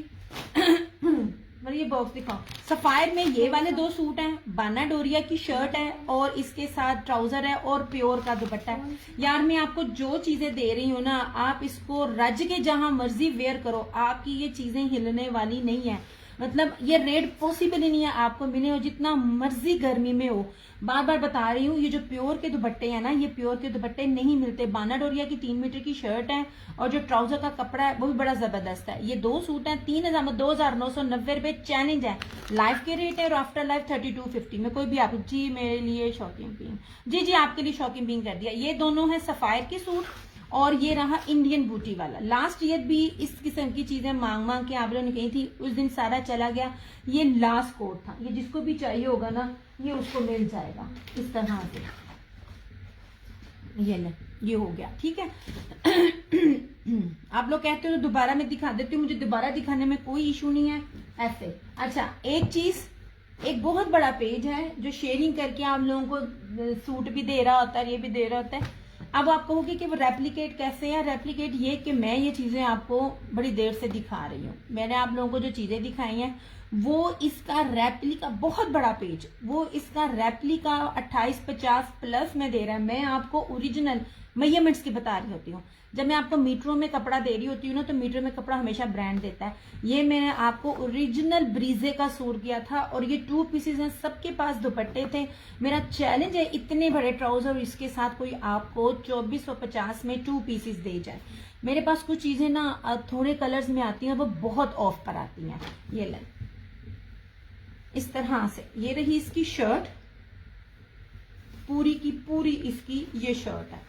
पर ये बॉक्स दिखाओ। सफायर में ये वाले 2 सूट हैं, बाना डोरिया की शर्ट है और इसके साथ ट्राउजर है और प्योर का दुपट्टा है। यार मैं आपको जो चीजें दे रही हूँ ना, आप इसको रज के जहां मर्जी वेयर करो, आपकी ये चीजें हिलने वाली नहीं है। मतलब ये रेट पॉसिबल ही नहीं है आपको मिले, और जितना मर्जी गर्मी में हो। बार बार बता रही हूँ, ये जो प्योर के दुपट्टे हैं ना, ये प्योर के दुपट्टे नहीं मिलते। बाना डोरिया की 3 मीटर की शर्ट है, और जो ट्राउजर का कपड़ा है वो भी बड़ा जबरदस्त है। ये 2 सूट हैं, 2990 रुपए चैलेंज है। लाइफ के रेट है, और आफ्टर लाइफ 3250 में। कोई भी आप जी मेरे लिए शॉकिंग पिंक, जी जी आपके लिए शॉकिंग पिंक कर दिया। ये दोनों है सफायर के सूट, और ये रहा इंडियन बूटी वाला। लास्ट ईयर भी इस किस्म की चीजें मांग मांग के आप लोगों ने कही थी, उस दिन सारा चला गया। ये लास्ट कोड था, ये जिसको भी चाहिए होगा ना, ये उसको मिल जाएगा इस तरह से। ये ले, ये हो गया, ठीक है। आप लोग कहते हो तो दोबारा मैं दिखा देती हूँ, मुझे दोबारा दिखाने में कोई इशू नहीं है ऐसे। अच्छा, एक चीज, एक बहुत बड़ा पेज है जो शेयरिंग करके आप लोगों को सूट भी दे रहा होता है, ये भी दे रहा होता है। अब आप कहोगे कि वो रेप्लिकेट कैसे है? रेप्लिकेट ये कि मैं ये चीजें आपको बड़ी देर से दिखा रही हूँ। मैंने आप लोगों को जो चीजें दिखाई हैं वो इसका रेप्लिका, बहुत बड़ा पेज, वो इसका रेप्लिका 2850 प्लस में दे रहा है। मैं आपको ओरिजिनल मेजरमेंट्स की बता रही होती हूँ। जब मैं आपको मीटरों में कपड़ा दे रही होती हूँ ना, तो मीटर में कपड़ा हमेशा ब्रांड देता है। ये मैंने आपको ओरिजिनल ब्रीजे का सूट किया था, और ये 2 पीसेज हैं, सबके पास दुपट्टे थे। मेरा चैलेंज है इतने बड़े ट्राउजर और इसके साथ कोई आपको 2450 में 2 पीसेज दे जाए। मेरे पास कुछ चीजें ना थोड़े कलर्स में आती हैं, वो बहुत ऑफ पर आती हैं। ये ले, इस तरह से ये रही इसकी शर्ट, पूरी की पूरी इसकी ये शर्ट है।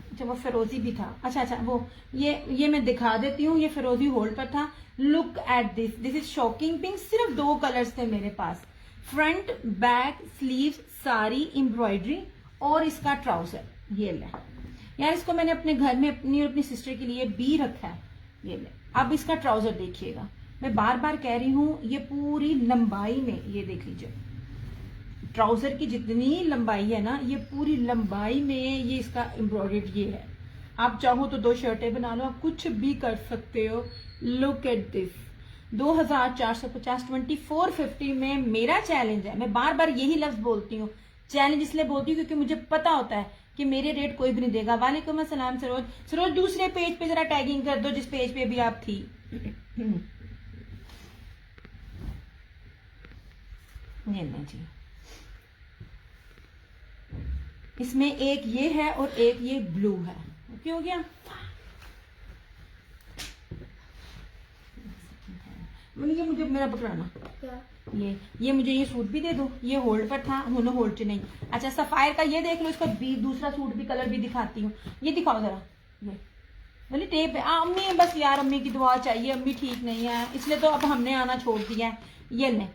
अच्छा, वो फिरोजी भी था। अच्छा, वो ये मैं दिखा देती हूँ, ये फिरोजी होल्ड पर था। Look at this, this is shocking pink. सिर्फ 2 कलर्स थे मेरे पास, फ्रंट बैक स्लीव सारी एम्ब्रॉयडरी, और इसका ट्राउजर। ये ले यार, इसको मैंने अपने घर में अपनी और अपनी सिस्टर के लिए भी रखा है। ये ले, अब इसका ट्राउजर देखिएगा। मैं बार बार कह रही हूँ, ये पूरी लंबाई में, ये देख लीजिए, ट्राउजर की जितनी लंबाई है ना, ये पूरी लंबाई में ये इसका एम्ब्रॉयडर्ड ये है। आप चाहो तो 2 शर्टें बना लो, आप कुछ भी कर सकते हो। लुक एट दिस, 2450, 2450 में मेरा चैलेंज है। मैं बार बार यही लफ्ज बोलती हूँ, चैलेंज इसलिए बोलती हूँ क्योंकि मुझे पता होता है कि मेरे रेट कोई भी नहीं देगा। वालेकुम अस्सलाम सरोज। सरोज दूसरे पेज पे जरा टैगिंग कर दो, जिस पेज पे भी आप थी। ये नहीं जी, इसमें एक ये है और एक ये ब्लू है। ओके हो गया। ये मुझे मेरा पकड़ाना, ये मुझे ये सूट भी दे दो। ये होल्ड पर था, होल्ड पे नहीं। अच्छा, सफायर का ये देख लो, इसका दूसरा सूट भी कलर भी दिखाती हूँ। ये दिखाओ जरा, ये बोली टेप है। अम्मी बस यार, अम्मी की दुआ चाहिए, अम्मी ठीक नहीं है, इसलिए तो अब हमने आना छोड़ दिया है। ये नहीं,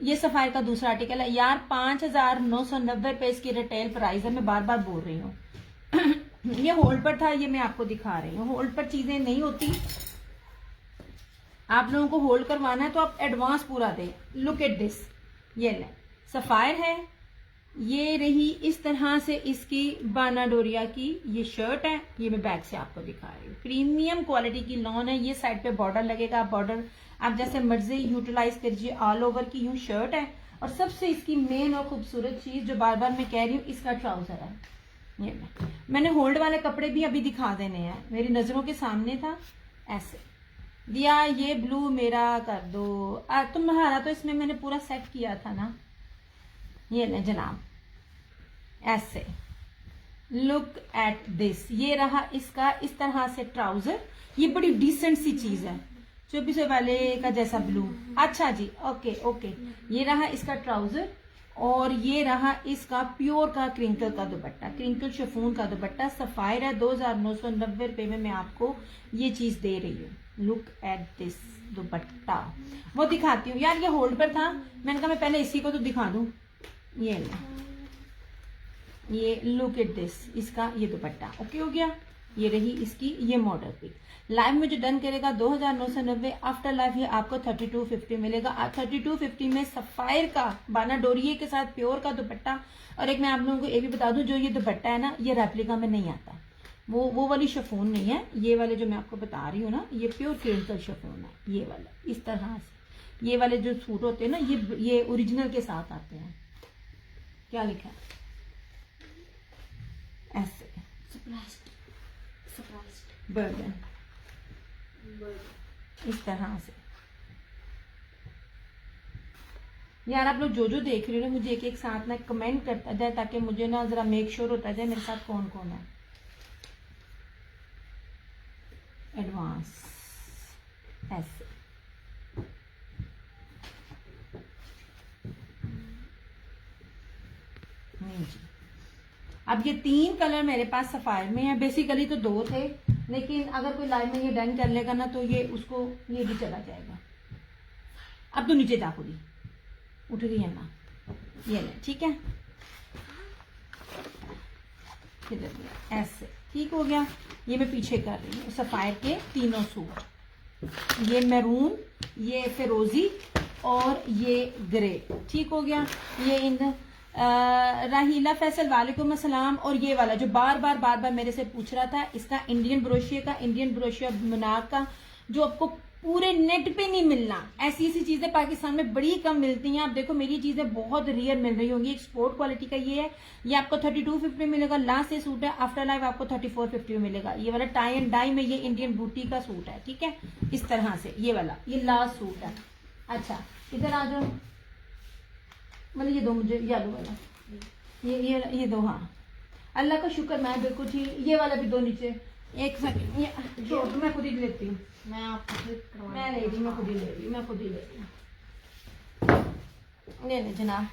ये सफायर का दूसरा आर्टिकल है यार, 5990 रुपए इसकी रिटेल प्राइस है। मैं बार बार बोल रही हूँ। ये होल्ड पर था, ये मैं आपको दिखा रही हूँ। होल्ड पर चीजें नहीं होती, आप लोगों को होल्ड करवाना है तो आप एडवांस पूरा दें। लुक एट दिस, ये ले, सफायर है। ये रही इस तरह से इसकी बाना डोरिया की ये शर्ट है। ये मैं बैक से आपको दिखा रही हूँ, प्रीमियम क्वालिटी की लॉन है। ये साइड पे बॉर्डर लगेगा, बॉर्डर आप जैसे मर्जी यूटिलाइज करिए। ऑल ओवर की यूं शर्ट है, और सबसे इसकी मेन और खूबसूरत चीज जो बार बार मैं कह रही हूँ, इसका ट्राउजर है। ये मैंने होल्ड वाले कपड़े भी अभी दिखा देने हैं, मेरी नजरों के सामने था ऐसे दिया। ये ब्लू मेरा कर दो, तुम्हारा तो इसमें मैंने पूरा सेट किया था ना। ये ले जनाब, ऐसे लुक एट दिस। ये रहा इसका इस तरह से ट्राउजर। ये बड़ी डिसेंट सी चीज है, 2400 वाले का जैसा ब्लू। अच्छा जी, ओके ओके। ये रहा इसका ट्राउजर, और ये रहा इसका प्योर का क्रिंकल का दुपट्टा, क्रिंकल शिफॉन का दुपट्टा। सफायर है, 2990 रुपए में मैं आपको ये चीज दे रही हूँ। लुक एट दिस दुपट्टा। वो दिखाती हूँ यार, ये होल्ड पर था, मैंने कहा मैं पहले इसी को तो दिखा दूं। ये लुक एट दिस, इसका ये दुपट्टा। ओके हो गया। ये रही इसकी ये मॉडल पिक। लाइव में जो डन करेगा 2990, आफ्टर लाइव ये आपको 3250 मिलेगा। 3250 में सफायर का बाना डोरिये के साथ प्योर का दुपट्टा। और एक मैं आप लोगों को ये भी बता दूं, जो ये दुपट्टा है ना, ये रेप्लिका में नहीं आता, वो वाली शिफॉन नहीं है। ये वाले जो मैं आपको बता रही हूँ ना, ये प्योर क्रिंकल शिफॉन है। ये वाला इस तरह से, ये वाले जो सूट होते हैं ना, ये ओरिजिनल के साथ आते हैं। क्या लिखा है ऐसे, बर्गन, इस तरह से। यार आप लोग जो देख रहे हो ना, मुझे एक एक साथ ना कमेंट करता जाए ताकि मुझे ना जरा मेक श्योर होता जाए मेरे साथ कौन कौन है। एडवांस ऐसे नहीं जी। अब ये 3 कलर मेरे पास सफायर में है, बेसिकली तो 2 थे, लेकिन अगर कोई लाइव में ये डन कर लेगा ना तो ये उसको ये भी चला जाएगा। अब तो नीचे जा खुदी उठ गई है ना, ये ले ठीक है, ऐसे ठीक हो गया। ये मैं पीछे कर रही हूँ सफायर के तीनों सूट, ये मैरून, ये फिरोजी और ये ग्रे, ठीक हो गया। ये इन राहीला फैसल वालेकुम अस्सलाम। और ये वाला जो बार बार मेरे से पूछ रहा था, इसका इंडियन ब्रोशिया मुनार का, जो आपको पूरे नेट पे नहीं मिलना, ऐसी चीजें पाकिस्तान में बड़ी कम मिलती हैं। आप देखो मेरी चीजें बहुत रेयर मिल रही होंगी। एक्सपोर्ट क्वालिटी का ये है, ये आपको 3250 मिलेगा। लास्ट ये सूट है, आफ्टर लाइफ आपको 3450 में मिलेगा। ये वाला टाई एंड डाई में ये इंडियन बूटी का सूट है, ठीक है, इस तरह से। ये वाला ये लास्ट सूट है। अच्छा इधर आ जाओ, मतलब ये दो मुझे येलो वाला, ये दो, हाँ अल्लाह का शुक्र मैं बिल्कुल ठीक। ये वाला भी दो नीचे, एक सेकंड ये छोड़ दो, मैं खुद ही लेती हूँ। मैं आपको मैं ले रही, मैं खुद ही ले रही, मैं खुद ही ले रही हूँ। नहीं जनाब,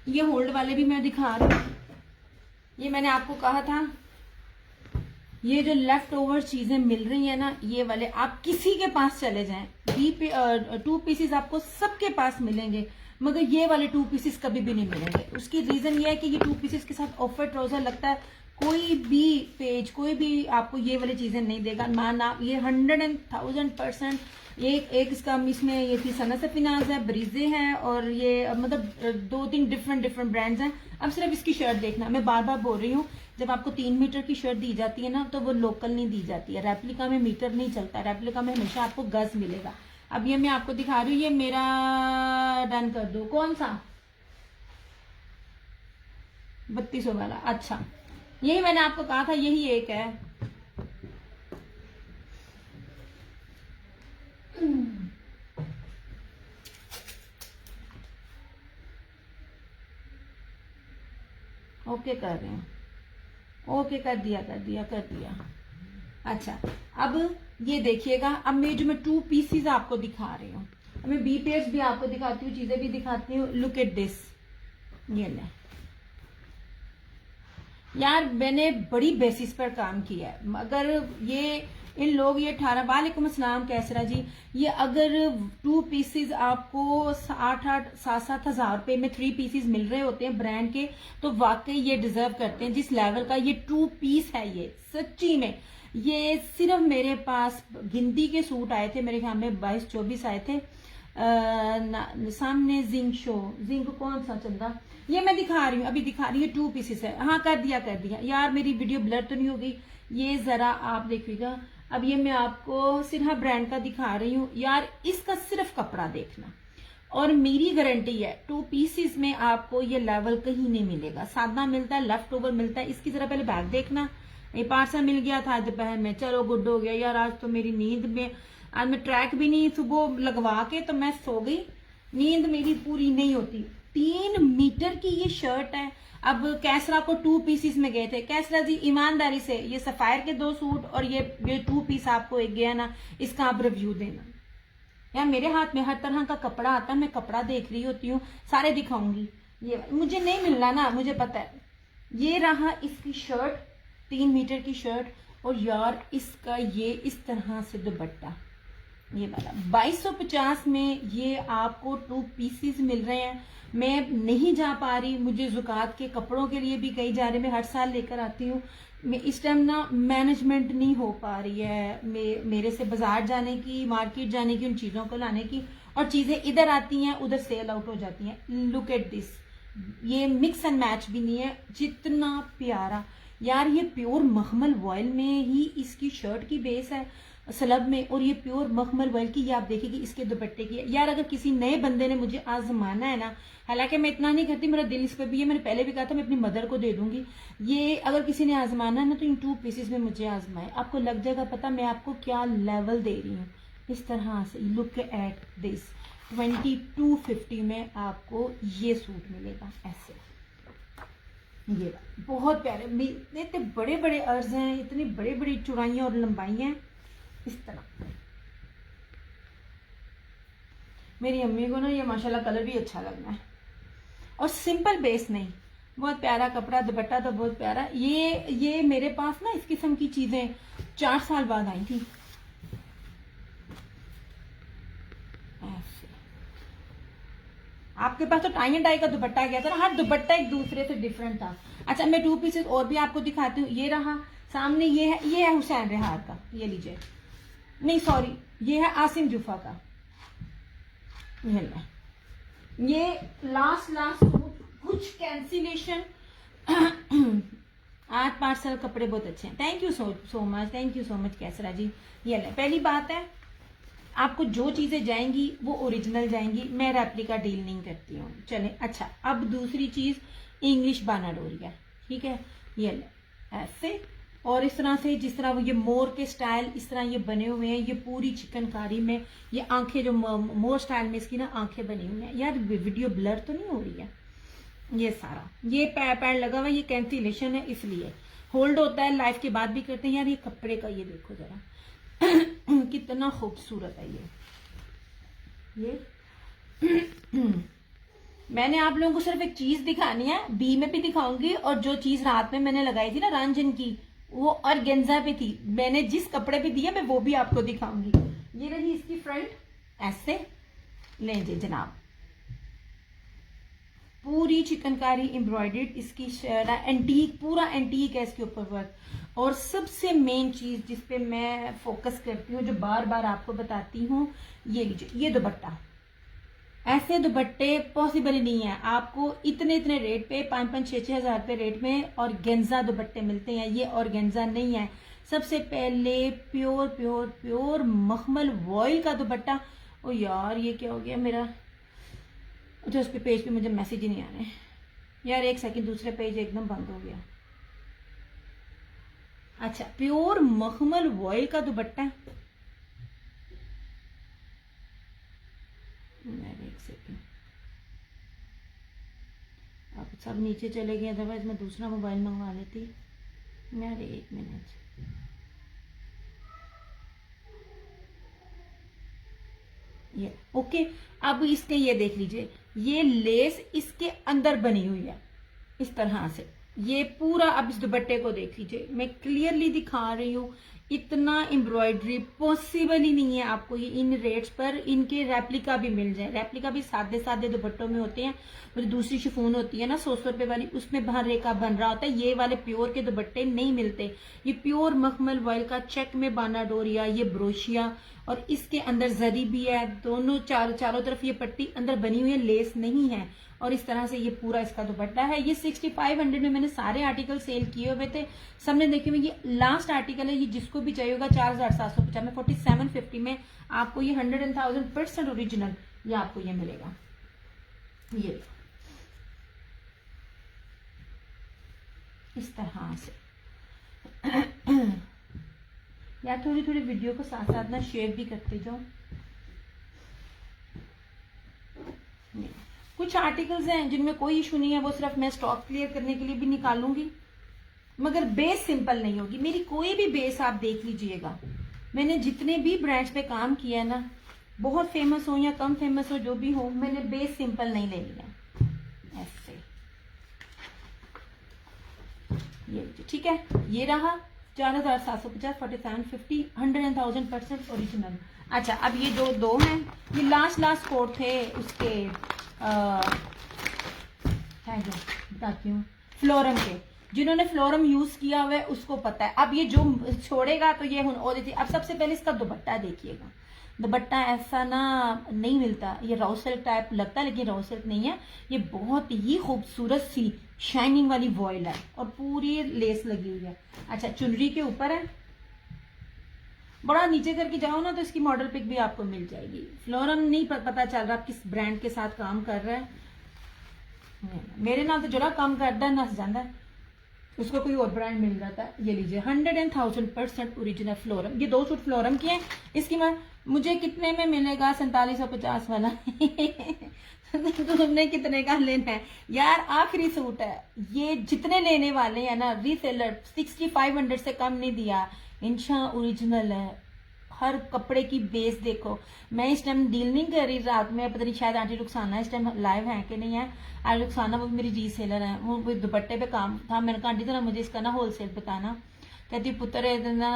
ये होल्ड वाले भी मैं दिखा रही हूँ। ये मैंने आपको कहा था, ये जो लेफ्ट ओवर चीजें मिल रही है ना, ये वाले आप किसी के पास चले जाएं, 2 पीसेस आपको सबके पास मिलेंगे, मगर ये वाले 2 पीसेस कभी भी नहीं मिलेंगे। उसकी रीजन ये है कि ये 2 पीसेस के साथ ऑफर ट्राउजर लगता है। कोई भी पेज, कोई भी आपको ये वाली चीजें नहीं देगा, माना ये 100% एक इसका इसमें ये थी सना सफिनाज है, ब्रीजे है, और ये मतलब 2-3 डिफरेंट ब्रांड्स हैं। अब सिर्फ इसकी शर्ट देखना, मैं बार बोल रही हूँ, जब आपको 3 मीटर की शर्ट दी जाती है ना, तो वो लोकल नहीं दी जाती है। रेप्लिका में मीटर नहीं चलता, रेप्लिका में हमेशा आपको गज मिलेगा। अब ये मैं आपको दिखा रही हूँ, ये मेरा डन कर दो, कौन सा 3200 वाला। अच्छा यही मैंने आपको कहा था, यही एक है। ओके कर रहे हैं, ओके कर दिया। अच्छा अब ये देखिएगा, अब मैं 2 पीसीज आपको दिखा रही हूँ, मैं बी पेयर्स भी आपको दिखाती हूँ, चीजें भी दिखाती हूँ। लुक एट दिस, ये ले यार, मैंने बड़ी बेसिस पर काम किया है। अगर ये इन लोग ये 18 वालेकुम अस्सलाम कैसरा जी, ये अगर 2 पीसेस आपको 7-7 हजार रुपए में 3 पीसेस मिल रहे होते हैं ब्रांड के, तो वाकई ये डिजर्व करते हैं जिस लेवल का ये 2 पीस है। ये सच्ची में ये सिर्फ मेरे पास गिनती के सूट आए थे, मेरे ख्याल में 22-24 आए थे। सामने जिंक कौन सा चंदा, ये मैं दिखा रही हूँ, अभी दिखा रही हूँ, 2 पीसेस है। हाँ कर दिया यार, मेरी वीडियो ब्लर तो नहीं हो गई, ये जरा आप देखिएगा। अब ये मैं आपको सिर्फ ब्रांड का दिखा रही हूँ यार, इसका सिर्फ कपड़ा देखना, और मेरी गारंटी है 2 पीसेस में आपको ये लेवल कहीं नहीं मिलेगा। सादा मिलता है, लेफ्ट ओवर मिलता है। इसकी जरा पहले बैग देखना, ये पार्सल मिल गया था दोपहर में, चलो गुड हो गया यार। आज तो मेरी नींद में, आज मैं ट्रैक भी नहीं सुबह लगवा के तो मैं सो गई, नींद मेरी पूरी नहीं होती। 3 मीटर की ये शर्ट है। अब कैसरा को 2 पीसेस में गए थे। कैसरा जी ईमानदारी से ये सफायर के 2 सूट और ये 2 पीस आपको एक गया ना, इसका आप रिव्यू देना। यार मेरे हाथ में हर तरह का कपड़ा आता है, मैं कपड़ा देख रही होती हूँ, सारे दिखाऊंगी। ये मुझे नहीं मिलना ना, मुझे पता है। ये रहा इसकी शर्ट, 3 मीटर की शर्ट, और यार इसका ये इस तरह से दुपट्टा, ये वाला 2250 में ये आपको 2 पीसेस मिल रहे हैं। मैं नहीं जा पा रही, मुझे जुकात के कपड़ों के लिए भी कई जा रहे, मैं हर साल लेकर आती हूँ। मैं इस टाइम ना मैनेजमेंट नहीं हो पा रही है मेरे से बाजार जाने की, मार्केट जाने की, उन चीजों को लाने की, और चीजें इधर आती हैं उधर सेल आउट हो जाती हैं। लुक एट दिस, ये मिक्स एंड मैच भी नहीं है, जितना प्यारा यार। ये प्योर मखमल वॉयल में ही इसकी शर्ट की बेस है सलब में, और ये प्योर मखमल वॉयल की, ये आप देखिए इसके दुपट्टे की है। यार अगर किसी नए बंदे ने मुझे आजमाना है ना, हालांकि मैं इतना नहीं करती, मेरा दिल इस पर भी है, मैंने पहले भी कहा था मैं अपनी मदर को दे दूंगी। ये अगर किसी ने आजमाना है ना, तो इन 2 पीसेस में मुझे आजमाए, आपको लग जाएगा पता मैं आपको क्या लेवल दे रही हूँ। इस तरह से लुक एट दिस, 2250 में आपको ये सूट मिलेगा ऐसे। ये बहुत प्यारे, इतने बड़े बड़े अर्ज हैं, इतनी बड़ी बड़ी चौड़ाइयाँ और लंबाइयाँ हैं इस तरह। मेरी अम्मी को ना ये माशाल्लाह कलर भी अच्छा लग रहा है, और सिंपल बेस नहीं, बहुत प्यारा कपड़ा, दुपट्टा तो बहुत प्यारा। ये मेरे पास ना इस किस्म की चीजें 4 साल बाद आई थी ऐसे। आपके पास तो टाई एंड डाई का दुपट्टा गया था ना, हर दुपट्टा एक दूसरे से डिफरेंट था। अच्छा, मैं 2 पीसेस और भी आपको दिखाती हूँ। ये रहा सामने, ये है हुसैन रेहार का, ये लीजिए, नहीं सॉरी, ये है आसिम जुफा का। ये लास्ट कुछ कैंसिलेशन आज पार्सल कपड़े बहुत अच्छे हैं। Thank you so much Qaisra ji. ये पहली बात है, आपको जो चीजें जाएंगी वो ओरिजिनल जाएंगी, मैं रेप्लिका डील नहीं करती हूँ। चले, अच्छा अब दूसरी चीज इंग्लिश बानाडोरिया, ठीक है, ये ऐसे और इस तरह से, जिस तरह वो ये मोर के स्टाइल इस तरह ये बने हुए हैं, ये पूरी चिकनकारी में ये आंखें जो मोर स्टाइल में इसकी ना आंखें बनी हुई हैं। यार वीडियो ब्लर तो नहीं हो रही है? ये सारा ये पैर लगा हुआ, ये कैंसिलेशन है इसलिए होल्ड होता है, लाइफ के बाद भी करते हैं। यार ये कपड़े का ये देखो जरा कितना खूबसूरत है ये मैंने आप लोगों को सिर्फ एक चीज दिखानी है, बी में भी दिखाऊंगी, और जो चीज रात में मैंने लगाई थी ना रंजन की, वो ऑर्गेन्जा पे थी, मैंने जिस कपड़े पे दिया मैं वो भी आपको दिखाऊंगी। ये रही इसकी फ्रंट, ऐसे लें जी जनाब, पूरी चिकनकारी एम्ब्रॉयडर्ड इसकी एंटीक, पूरा एंटीक है इसके ऊपर वर्क। और सबसे मेन चीज जिसपे मैं फोकस करती हूँ, जो बार बार आपको बताती हूँ, ये लीजिए, ये दुपट्टा। ऐसे दुपट्टे पॉसिबल ही नहीं है आपको इतने रेट पे, 5-6 हजार रुपए रेट में ऑर्गेन्जा दुपट्टे मिलते हैं। ये ऑर्गेन्जा नहीं है। सबसे पहले प्योर मखमल वॉइल का दुपट्टा। ओ यार ये क्या हो गया मेरा, अच्छा उस पे पेज पे मुझे मैसेज ही नहीं आ रहे यार, एक सेकंड, दूसरे पेज एकदम बंद हो गया। अच्छा, प्योर मखमल वॉइल का दुपट्टा, एक सेकंड, अब सब नीचे चले गए, अदरवाइज मैं दूसरा मोबाइल मंगवा लेती। यार एक मिनट, ये ओके। अब इसके ये देख लीजिए, ये लेस इसके अंदर बनी हुई है इस तरह से, ये पूरा। अब इस दुपट्टे को देख लीजिए, मैं क्लियरली दिखा रही हूँ, इतना एम्ब्रॉयडरी पॉसिबल ही नहीं है आपको ये इन रेट्स पर। इनके रेप्लिका भी मिल जाए, रेप्लिका भी सादे दुपट्टों में होते हैं, और दूसरी शिफॉन होती है ना 100 रुपए वाली, उसमें बाहर रेखा बन रहा होता है। ये वाले प्योर के दुपट्टे नहीं मिलते। ये प्योर मखमल वॉइल का चेक में बाना डोरिया, ये ब्रोशिया, और इसके अंदर जरी भी है, दोनों चारों तरफ ये पट्टी अंदर बनी हुई है, लेस नहीं है। और इस तरह से ये पूरा इसका दुपट्टा है। ये 6500 में मैंने सारे आर्टिकल सेल किए हुए थे, सबने देखे हुए। ये लास्ट आर्टिकल है, ये जिसको भी चाहिए होगा 4750 में, 4750 में आपको ये 100,000% ओरिजिनल ये आपको ये मिलेगा। ये इस तरह से यार थोड़ी वीडियो को साथ साथ ना शेयर भी करते जाओ। कुछ आर्टिकल्स हैं जिनमें कोई इशू नहीं है, वो सिर्फ मैं स्टॉक क्लियर करने के लिए भी निकालूंगी, मगर बेस सिंपल नहीं होगी मेरी। कोई भी बेस आप देख लीजिएगा, मैंने जितने भी ब्रांड्स पे काम किया है ना, बहुत फेमस हो या कम फेमस हो, जो भी हो, मैंने बेस सिंपल नहीं ले लिया ऐसे। ये ठीक है, ये रहा 4750, 4750, 100,000% ओरिजिनल। अच्छा, अब ये जो दो हैं, ये लास्ट कोड थे उसके बताती हूँ, फ्लोरम के। जिन्होंने फ्लोरम यूज किया हुआ है उसको पता है। अब ये जो छोड़ेगा तो ये अब सबसे पहले इसका दुपट्टा देखिएगा। दुपट्टा ऐसा ना नहीं मिलता, ये रॉ सिल्क टाइप लगता है लेकिन रॉ सिल्क नहीं है। ये बहुत ही खूबसूरत सी शाइनिंग वाली वॉइल है और पूरी लेस लगी हुई है। अच्छा, चुनरी के ऊपर है, बड़ा नीचे करके जाओ ना तो इसकी मॉडल पिक भी आपको मिल जाएगी। फ्लोरम नहीं पता चल रहा किस ब्रांड के साथ काम कर रहा है। मेरे नाल तो जरा काम करता नस जाता है। उसको कोई और ब्रांड मिल रहा था। ये लीजिए 100,000% ओरिजिनल फ्लोरम। ये 2 सूट फ्लोरम के हैं। इसकी मुझे कितने में मिलेगा? 4750 वाला। तो तुमने कितने का लेना है यार? आखिरी सूट है ये, जितने लेने वाले हैं ना रीसेलर 6500 से कम नहीं दिया। इंशा ओरिजिनल है। हर कपड़े की बेस देखो। मैं इस टाइम डील नहीं कर रही रात में, पता नहीं शायद आंटी रुखसाना इस टाइम लाइव है कि नहीं है। आंटी रुखसाना वो मेरी रीसेलर है, वो दुपट्टे पे काम था। मैंने कहा आंटी जरा मुझे इसका ना होलसेल बताना। कहती पुत्र ना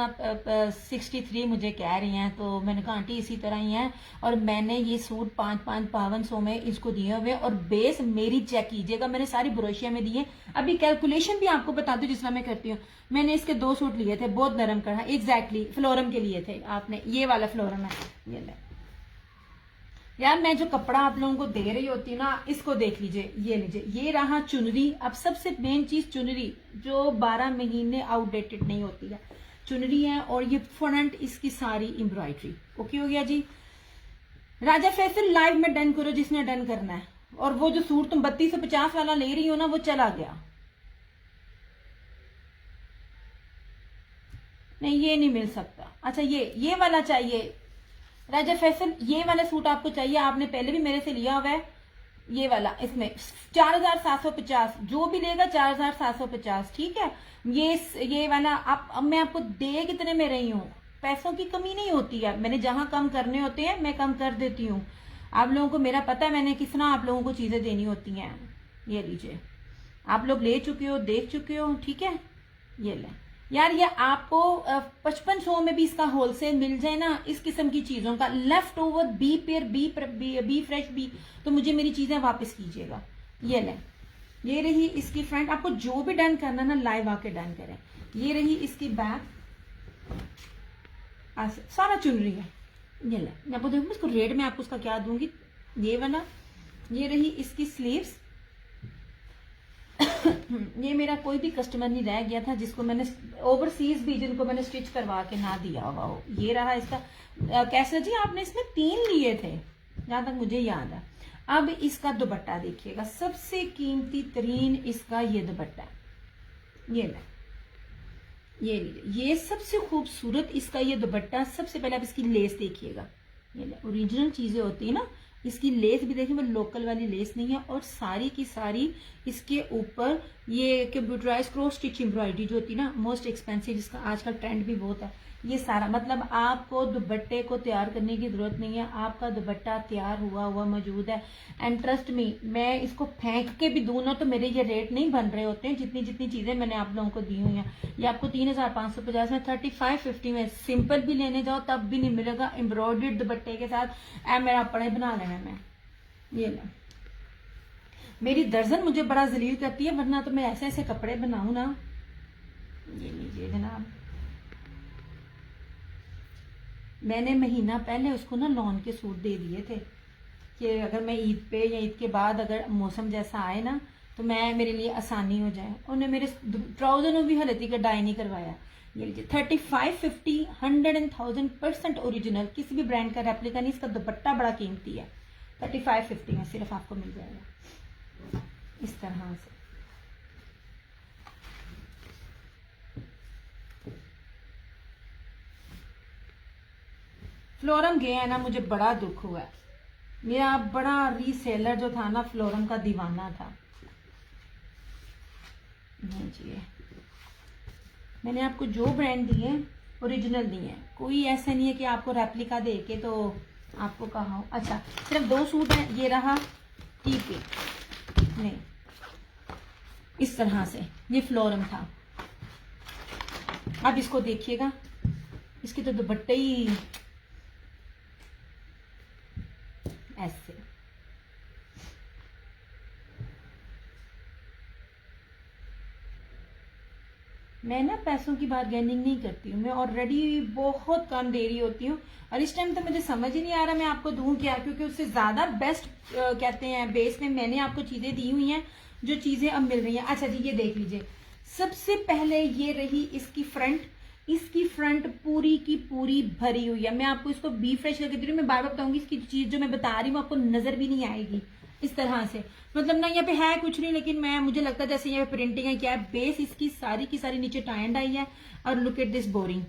63 मुझे कह रही हैं। तो मैंने कहा आंटी इसी तरह ही है। और मैंने ये सूट 5,500 में इसको दिए हुए, और बेस मेरी चेक कीजिएगा, मैंने सारी ब्रोशिया में दिए। अभी कैलकुलेशन भी आपको बता दूं जिस तरह मैं करती हूँ। मैंने इसके 2 सूट लिए थे, बहुत नरम कढ़ा, एग्जैक्टली फ्लोरम के लिए थे आपने। ये वाला फ्लोरम है, ये ले यार। मैं जो कपड़ा आप लोगों को दे रही होती हूँ ना, इसको देख लीजिए। ये लीजिए, ये रहा चुनरी। अब सबसे मेन चीज चुनरी, जो 12 महीने आउटडेटेड नहीं होती है, चुनरी है। और ये फ्रंट इसकी सारी एम्ब्रॉयडरी। ओके हो गया जी। राजा फैसल लाइव में डन करो जिसने डन करना है। और वो जो सूट तुम 3250 वाला ले रही हो ना, वो चला गया। नहीं ये नहीं मिल सकता। अच्छा ये वाला चाहिए राजा फैसल, ये वाला सूट आपको चाहिए। आपने पहले भी मेरे से लिया हुआ है ये वाला। इसमें 4750, जो भी लेगा 4750, ठीक है। ये वाला आप, अब मैं आपको दे कितने में रही हूँ? पैसों की कमी नहीं होती है, मैंने जहां कम करने होते हैं मैं कम कर देती हूँ। आप लोगों को मेरा पता है मैंने किस तरह आप लोगों को चीजें देनी होती हैं। ये लीजिए, आप लोग ले चुके हो, देख चुके हो, ठीक है। ये ले यार, ये आपको 5500 में भी इसका होलसेल मिल जाए ना, इस किस्म की चीजों का left over be pair be fresh be, तो मुझे मेरी चीजें वापस कीजिएगा। ये ले, ये रही इसकी फ्रंट। आपको जो भी डन करना ना लाइव आके डन करें। ये रही इसकी बैक, सारा चुनरी है। ये ले, मैं आपको देखूंगी इसको रेट में आपको उसका क्या दूंगी। ये वाला, ये रही इसकी स्लीव्स। ये मेरा कोई भी कस्टमर नहीं रह गया था जिसको मैंने ओवरसीज भी, जिनको मैंने स्टिच करवा के ना दिया हुआ हो। ये रहा इसका कैसा जी, आपने इसमें 3 लिए थे जहां तक मुझे याद है। अब इसका दुपट्टा देखिएगा, सबसे कीमती तरीन इसका ये दुपट्टा है। ये ले, ये लीजिए, ये सबसे खूबसूरत इसका ये दुपट्टा। सबसे पहले आप इसकी लेस देखिएगा। ये ले, ओरिजिनल चीजें होती है ना, इसकी लेस भी देखिए, मैं लोकल वाली लेस नहीं है। और सारी की सारी इसके ऊपर ये कंप्यूटराइज क्रॉस स्टिच एम्ब्रॉयडरी जो होती है ना, मोस्ट एक्सपेंसिव, जिसका आजकल ट्रेंड भी बहुत है। ये सारा मतलब आपको दुपट्टे को तैयार करने की जरूरत नहीं है, आपका दुपट्टा तैयार हुआ मौजूद है। एंड ट्रस्ट मी, मैं इसको फेंक के भी दूं ना तो मेरे ये रेट नहीं बन रहे होते हैं जितनी जितनी चीजें मैंने आप लोगों को दी हुई हैं। ये आपको 3550 में, 3550 में सिंपल भी लेने जाओ तब भी नहीं मिलेगा एम्ब्रॉयडर्ड दुपट्टे के साथ। मेरा अपने बना लेना मैं। ये ले, मेरी दर्जन मुझे बड़ा जलील करती है, वरना तो मैं ऐसे ऐसे कपड़े बनाऊं ना। ये लीजिए जनाब, मैंने महीना पहले उसको ना लॉन के सूट दे दिए थे कि अगर मैं ईद पे या ईद के बाद अगर मौसम जैसा आए ना तो मैं, मेरे लिए आसानी हो जाए। उन्हें मेरे ट्राउजर में भी हलती का डाई नहीं करवाया। ये लीजिए 3550, 100,000% ओरिजिनल, किसी भी ब्रांड का रेप्लिका नहीं। इसका दुपट्टा बड़ा कीमती है। 3550 में सिर्फ आपको मिल जाएगा इस तरह से। फ्लोरम गया है ना, मुझे बड़ा दुख हुआ है। मेरा बड़ा रीसेलर जो था ना फ्लोरम का दीवाना था। जी, मैंने आपको जो ब्रांड दिए ओरिजिनल दिए, कोई ऐसा नहीं है कि आपको रेप्लिका दे के तो आपको कहा हो। अच्छा, सिर्फ 2 सूट हैं। ये रहा टीपी नहीं, इस तरह से ये फ्लोरम था। अब इसको देखिएगा, इसके तो दुपट्टे ही ऐसे। मैं ना पैसों की बार्गेनिंग नहीं करती हूँ, मैं ऑलरेडी बहुत कम दे रही होती हूँ। और इस टाइम तो मुझे समझ ही नहीं आ रहा मैं आपको दूं क्या, क्योंकि उससे ज्यादा बेस्ट कहते हैं बेस में मैंने आपको चीजें दी हुई हैं जो चीजें अब मिल रही हैं। अच्छा जी, ये देख लीजिए, सबसे पहले ये रही इसकी फ्रंट। इसकी फ्रंट पूरी की पूरी भरी हुई है। मैं आपको इसको बी फ्रेश करके दे रही हूँ। मैं बार बार बताऊंगी, इसकी चीज जो मैं बता रही हूँ आपको नजर भी नहीं आएगी। इस तरह से, मतलब ना यहाँ पे है कुछ नहीं, लेकिन मुझे लगता है जैसे यहाँ पे प्रिंटिंग है, क्या है, बेस इसकी सारी की सारी नीचे टाई एंड आई है। और लुक एट दिस बोरिंग,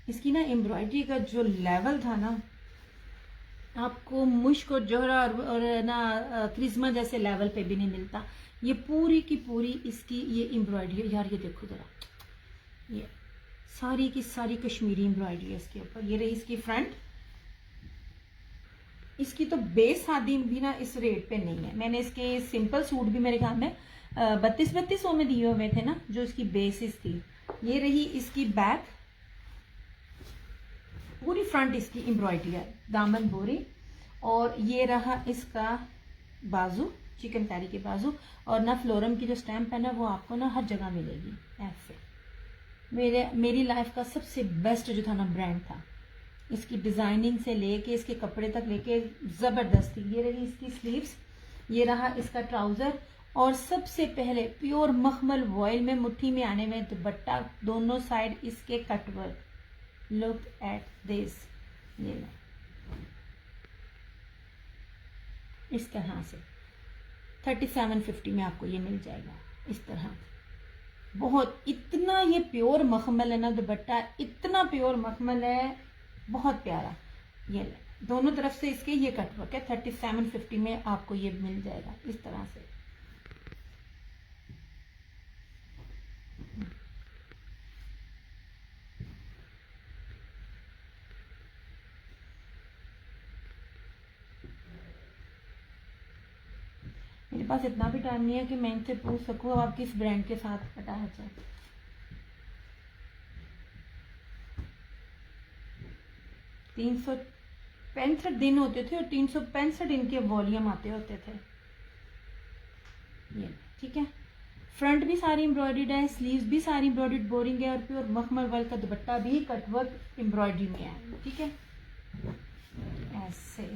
इसकी ना एम्ब्रॉयडरी का जो लेवल था ना, आपको मुश्क और जोहरा और ना क्रिज्मा जैसे लेवल पे भी नहीं मिलता। ये पूरी की पूरी इसकी ये एम्ब्रॉयडरी है यार, ये देखो जरा, ये सारी की सारी कश्मीरी एम्ब्रॉयडरी है इसके ऊपर। ये रही इसकी फ्रंट। इसकी तो बेस शादी भी ना इस रेट पे नहीं है। मैंने इसके सिंपल सूट भी मेरे ख्याल में 3200 में दिए हुए थे ना, जो इसकी बेसिस थी। ये रही इसकी बैक, पूरी फ्रंट इसकी एम्ब्रॉयडरी है, दामन बोरी। और ये रहा इसका बाजू, चिकनकारी के बाजू। और ना फ्लोरम की जो स्टैम्प है ना, वो आपको ना हर जगह मिलेगी ऐसे। मेरी लाइफ का सबसे बेस्ट जो था ना ब्रांड था, इसकी डिजाइनिंग से लेके इसके कपड़े तक लेके जबरदस्त थी। ये रही इसकी स्लीव्स, ये रहा इसका ट्राउजर, और सबसे पहले प्योर मखमल वॉयल में मुट्ठी में आने में दुपट्टा, दोनों साइड इसके कटवर्क। लुक एट दिस, ये लो इस तरह से 3750 में आपको ये मिल जाएगा इस तरह। बहुत इतना ये प्योर मखमल है ना दुपट्टा, इतना प्योर मखमल है, बहुत प्यारा। ये ले, दोनों तरफ से इसके ये कटवर्क है। 3750 में आपको ये मिल जाएगा इस तरह से। मेरे पास इतना भी टाइम नहीं है कि मैं इनसे पूछ सकूं आप किस ब्रांड के साथ अटैच है। तीन 365 दिन होते थे और 365 इनके वॉल्यूम आते होते थे। ये ठीक है, फ्रंट भी सारी एम्ब्रॉयडर्ड है, स्लीव्स भी सारी एम्ब्रॉयडर्ड बोरिंग है, और प्योर मखमल वर्क का दुपट्टा भी कटवर्क एम्ब्रॉयडरी में है। ठीक है, ऐसे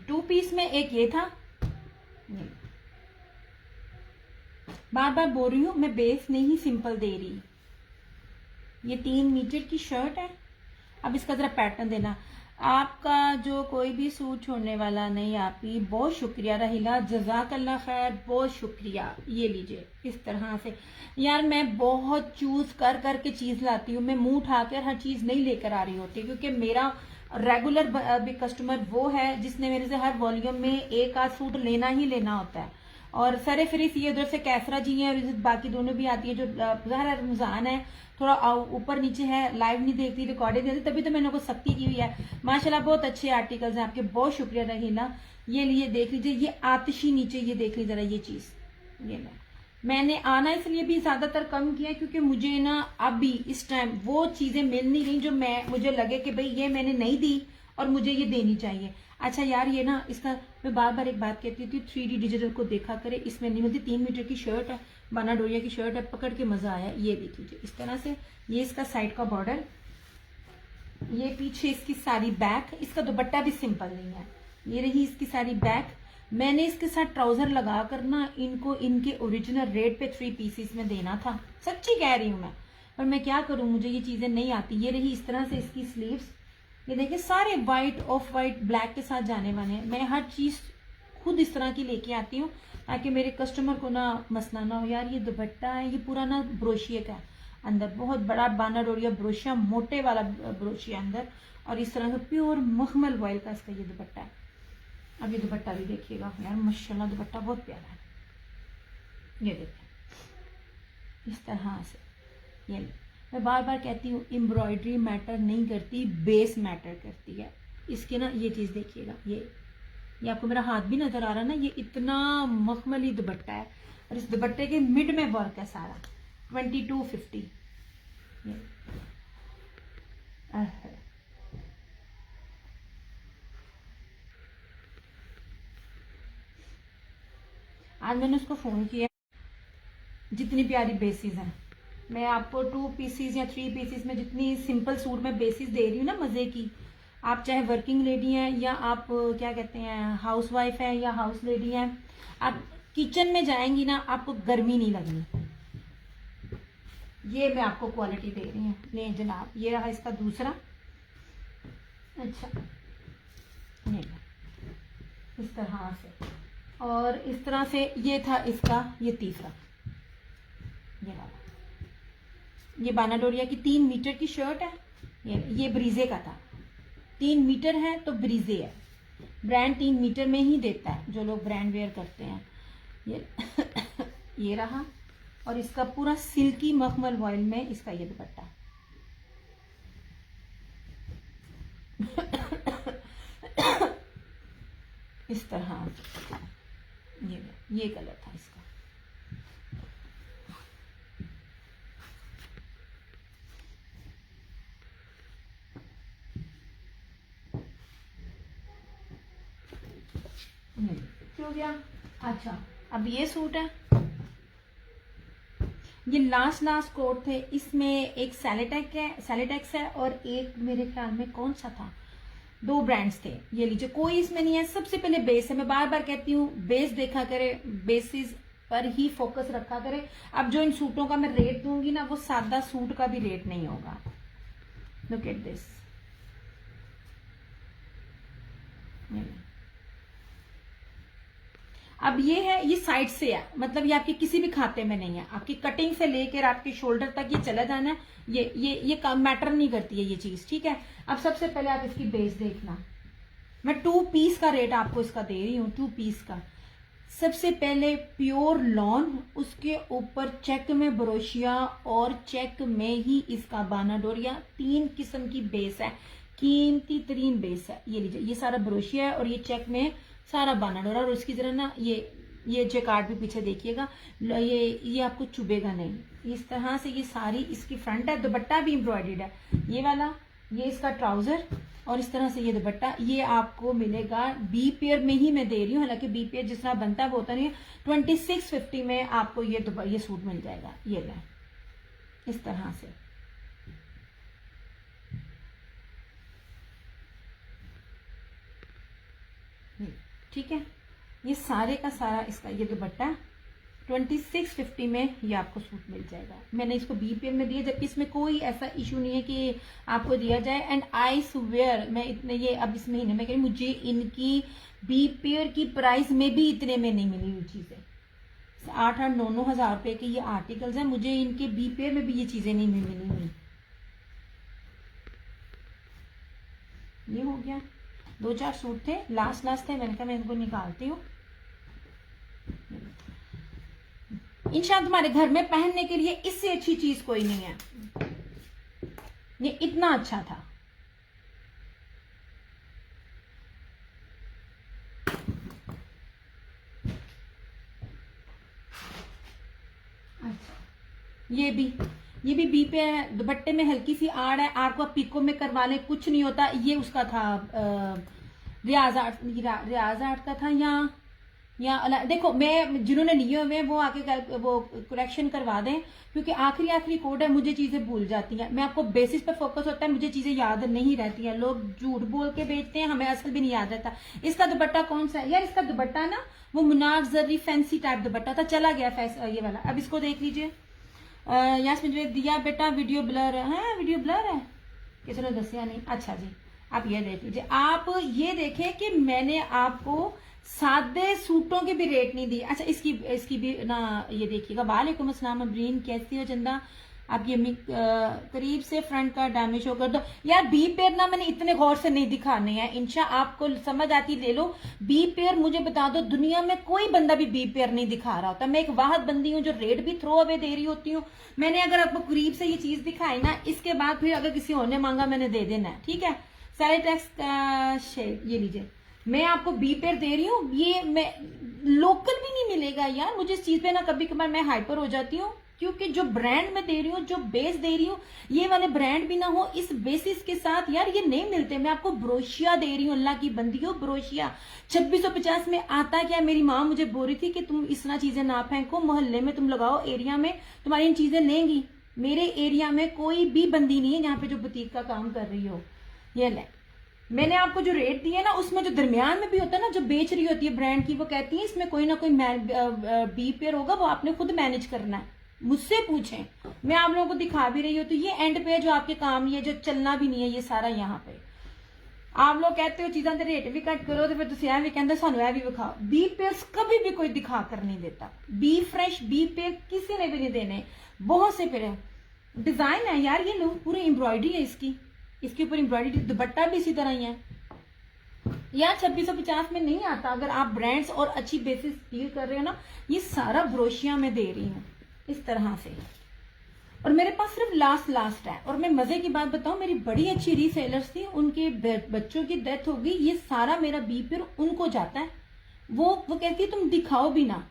टू पीस में एक ये था। बार बार बोल रही हूं, मैं बेस नहीं सिंपल दे रही। ये 3 मीटर की शर्ट है। अब इसका जरा पैटर्न देना। आपका जो कोई भी सूट छोड़ने वाला नहीं। आप ही बहुत शुक्रिया रहीला, जजाकल्ला खैर, बहुत शुक्रिया। ये लीजिए इस तरह से। यार मैं बहुत चूज कर करके चीज लाती हूँ, मैं मुंह उठाकर हर चीज नहीं लेकर आ रही होती, क्योंकि मेरा रेगुलर भी कस्टमर वो है जिसने मेरे से हर वॉल्यूम में एक आध सूट लेना ही लेना होता है। और सरे फिरिस ये उधर से कैसरा जी हैं और बाकी दोनों भी आती है, जो ज़ाहिर रमजान है, थोड़ा ऊपर नीचे है, लाइव नहीं देखती, रिकॉर्डेड देखती, तभी तो मैंने को सख्ती की हुई है। माशाल्लाह बहुत अच्छे आर्टिकल्स हैं आपके, बहुत शुक्रिया रहीला। ये लिए देख लीजिए, ये आतिशी नीचे, ये देख लीजिए जरा ये चीज। ये मैंने आना इसलिए भी ज्यादातर कम किया क्योंकि मुझे ना अभी इस टाइम वो चीजें मिल नहीं रही जो मुझे लगे कि भाई ये मैंने नहीं दी और मुझे ये देनी चाहिए। अच्छा यार ये ना इसका मैं बार बार एक बात कहती थी, 3D डिजिटल को देखा करे, इसमें नहीं मिलती। 3 मीटर की शर्ट है, बाना डोरिया की शर्ट है, पकड़ के मजा आया। ये देख लीजिए इस तरह से, ये इसका साइड का बॉर्डर, ये पीछे इसकी सारी बैक। इसका दुपट्टा भी सिंपल नहीं है। ये रही इसकी सारी बैक। मैंने इसके साथ ट्राउजर लगा कर ना इनको इनके ओरिजिनल रेट पे 3 पीसीस में देना था, सच्ची कह रही हूं मैं, पर मैं क्या करूं, मुझे ये चीजें नहीं आती। ये रही इस तरह से इसकी स्लीव्स। ये देखिए सारे व्हाइट, ऑफ व्हाइट, ब्लैक के साथ जाने वाले हैं। मैं हर चीज खुद इस तरह की लेके आती हूँ ताकि मेरे कस्टमर को ना मसला ना हो। यार ये दुपट्टा है, ये पूरा ना ब्रोशिया का अंदर, बहुत बड़ा बाना डोरिया ब्रोशिया, मोटे वाला ब्रोशिया अंदर, और इस तरह से प्योर मखमल वॉयल का इसका ये दुपट्टा है। अब ये दुपट्टा भी देखिएगा यार, माशाल्लाह दुपट्टा बहुत प्यारा है। ये देखिए इस तरह से। ये मैं बार बार कहती हूँ, एम्ब्रॉयडरी मैटर नहीं करती, बेस मैटर करती है। इसके ना ये चीज देखिएगा, ये आपको मेरा हाथ भी नजर आ रहा है ना, ये इतना मखमली दुपट्टा है, और इस दुपट्टे के मिड में वर्क है सारा। 2250। आज मैंने उसको फोन किया, जितनी प्यारी बेसिस हैं मैं आपको 2 पीसीज या 3 पीसीज में जितनी सिंपल सूट में बेसिस दे रही हूँ ना मजे की, आप चाहे वर्किंग लेडी हैं या आप क्या कहते हैं हाउस वाइफ है या हाउस लेडी हैं, आप किचन में जाएंगी ना आपको गर्मी नहीं लगनी। ये मैं आपको क्वालिटी दे रही हूँ। ले जनाब, ये रहा इसका दूसरा। अच्छा, ये इस तरह से, और इस तरह से ये था इसका ये तीसरा। ये वाला, ये बानाडोरिया की 3 मीटर की शर्ट है। ये ब्रीजे का था। 3 मीटर है तो ब्रीजे है। ब्रांड 3 मीटर में ही देता है जो लोग ब्रांड वेयर करते हैं। ये ये रहा, और इसका पूरा सिल्की मखमल वॉयल में इसका ये दुपट्टा। इस तरह ये कलर था इसका। हो गया। अच्छा, अब ये सूट है, ये लास्ट कोट थे। इसमें एक सैलिटेक्स है और एक मेरे ख्याल में कौन सा था, 2 ब्रांड्स थे। ये लीजिए, कोई इसमें नहीं है। सबसे पहले बेस है, मैं बार बार कहती हूँ बेस देखा करे, बेसिस पर ही फोकस रखा करे। अब जो इन सूटों का मैं रेट दूंगी ना वो सादा सूट का भी रेट नहीं होगा। Look at this. अब ये है, ये साइड से है, मतलब ये आपके किसी भी खाते में नहीं है। आपकी कटिंग से लेकर आपके शोल्डर तक ये चला जाना है। ये मैटर नहीं करती है ये चीज, ठीक है। अब सबसे पहले आप इसकी बेस देखना। मैं 2 पीस का रेट आपको इसका दे रही हूँ, 2 पीस का। सबसे पहले प्योर लॉन, उसके ऊपर चेक में ब्रोशिया और चेक में ही इसका बानाडोरिया। 3 किस्म की बेस है, कीमती तरीन बेस है। ये लीजिए, ये सारा ब्रोशिया है और ये चेक में सारा बानाडोरा। और उसकी तरह ना ये जैकार्ड भी पीछे देखिएगा, ये आपको चुभेगा नहीं। इस तरह से ये सारी इसकी फ्रंट है। दुपट्टा भी एम्ब्रॉयडर्ड है ये वाला। ये इसका ट्राउजर और इस तरह से ये दुपट्टा। ये आपको मिलेगा बी पेयर में ही मैं दे रही हूँ, हालांकि बी पेयर जिस तरह बनता है वो होता नहीं है। 2650 में आपको ये सूट मिल जाएगा। ये ले, इस तरह से। ठीक है, ये सारे का सारा इसका ये दुपट्टा 2650 में ये आपको सूट मिल जाएगा। मैंने इसको बीपीएम में दिया, जबकि इसमें कोई ऐसा इशू नहीं है कि आपको दिया जाए। एंड आई स्वेयर, मैं इतने ये अब इस महीने में कह रही, मुझे इनकी बीपीएर की प्राइस में भी इतने में नहीं मिली हुई चीजें। 8-8, 9-9 हजार रुपए के ये आर्टिकल्स हैं, मुझे इनके बीपीएर में भी ये चीजें नहीं मिली हुई। ये हो गया, 2-4 सूट थे, लास्ट थे। मैंने कहा मैं इनको निकालती हूँ। इंशाअल्लाह तुम्हारे घर में पहनने के लिए इससे अच्छी चीज कोई नहीं है। ये इतना अच्छा था। अच्छा, ये भी बी पे है। दुपट्टे में हल्की सी आड़ है, आड़ को आप पिको में करवा लें, कुछ नहीं होता। ये उसका था रियाज आर्ट का था। या देखो, मैं जिन्होंने लिए हुए हैं वो आके वो करेक्शन करवा दें, क्योंकि आखिरी कोड है, मुझे चीजें भूल जाती हैं। मैं आपको बेसिस पे फोकस होता है, मुझे चीजें याद नहीं रहती हैं। लोग झूठ बोल के बेचते हैं, हमें असल भी नहीं याद रहता। इसका दुपट्टा कौन सा है यार? इसका दुपट्टा ना वो मुनार जरी फैंसी टाइप दुपट्टा था, चला गया ये वाला। अब इसको देख लीजिए। यास्मीन दिया बेटा वीडियो ब्लर है। वीडियो ब्लर है, किसी ने दसिया नहीं। अच्छा जी, आप ये देख लीजिए। आप ये देखें कि मैंने आपको सादे सूटों के भी रेट नहीं दिए। अच्छा, इसकी भी ना ये देखिएगा। वालेकुम अस्सलाम अबरीन, कैसी हो चंदा? आप ये करीब से फ्रंट का डैमेज शो कर दो यार। बी पेयर ना मैंने इतने गौर से नहीं दिखाने हैं, इंशा आपको समझ आती ले लो। बी पेयर मुझे बता दो, दुनिया में कोई बंदा भी बी पेयर नहीं दिखा रहा होता। मैं एक वाहद बंदी हूँ जो रेट भी थ्रो अवे दे रही होती हूँ। मैंने अगर आपको करीब से ये चीज दिखाई ना, इसके बाद फिर अगर किसी और ने मांगा मैंने दे देना है, ठीक है। सैलिटेक्स का शेड ये लीजिए, मैं आपको बी पेयर दे रही हूँ। ये मैं लोकल भी नहीं मिलेगा यार। मुझे इस चीज पे ना कभी कभार मैं हाइपर हो जाती हूँ, क्योंकि जो ब्रांड में दे रही हूँ, जो बेस दे रही हूँ, ये वाले ब्रांड भी ना हो इस बेसिस के साथ यार, ये नहीं मिलते। मैं आपको ब्रोशिया दे रही हूँ, अल्लाह की बंदी हो। ब्रोशिया 2650 में आता क्या? मेरी माँ मुझे बोल रही थी कि तुम इस तरह चीजें ना फेंको, मोहल्ले में तुम लगाओ, एरिया में तुम्हारी इन चीजें लेंगी। मेरे एरिया में कोई भी बंदी नहीं है यहाँ पे जो बुटीक का काम कर रही हो। ये ले, मैंने आपको जो रेट दिए ना, उसमें जो दरमियान में भी होता है ना, जो बेच रही होती है ब्रांड की, वो कहती है इसमें कोई ना कोई बी पेयर होगा, वो आपने खुद मैनेज करना है, मुझसे पूछें। मैं आप लोगों को दिखा भी रही हूँ, तो ये एंड पे जो आपके काम, ये जो चलना भी नहीं है, ये सारा यहाँ पे। आप लोग कहते हो चीज़ों के रेट भी कट करो, तो फिर तुम यह भी कहते सानू यह भी विखाओ। बी पेयर्स कभी भी कोई दिखा कर नहीं देता। बी फ्रेश बी पेयर किसी ने भी नहीं देने। बहुत से पेयर डिजाइन है यार, ये लो, पूरी एम्ब्रॉयडरी है इसके ऊपर एम्ब्रॉयडरी, दुपट्टा भी इसी तरह ही है यार। 2650 में नहीं आता। अगर आप ब्रांड्स और अच्छी बेसिस डील कर रहे हो ना, ये सारा ब्रोशिया में दे रही हूँ इस तरह से। और मेरे पास सिर्फ लास्ट है। और मैं मजे की बात बताऊं, मेरी बड़ी अच्छी रीसेलर्स थी, उनके बच्चों की डेथ हो गई, ये सारा मेरा बी पेयर उनको जाता है। वो कहती है तुम दिखाओ भी ना।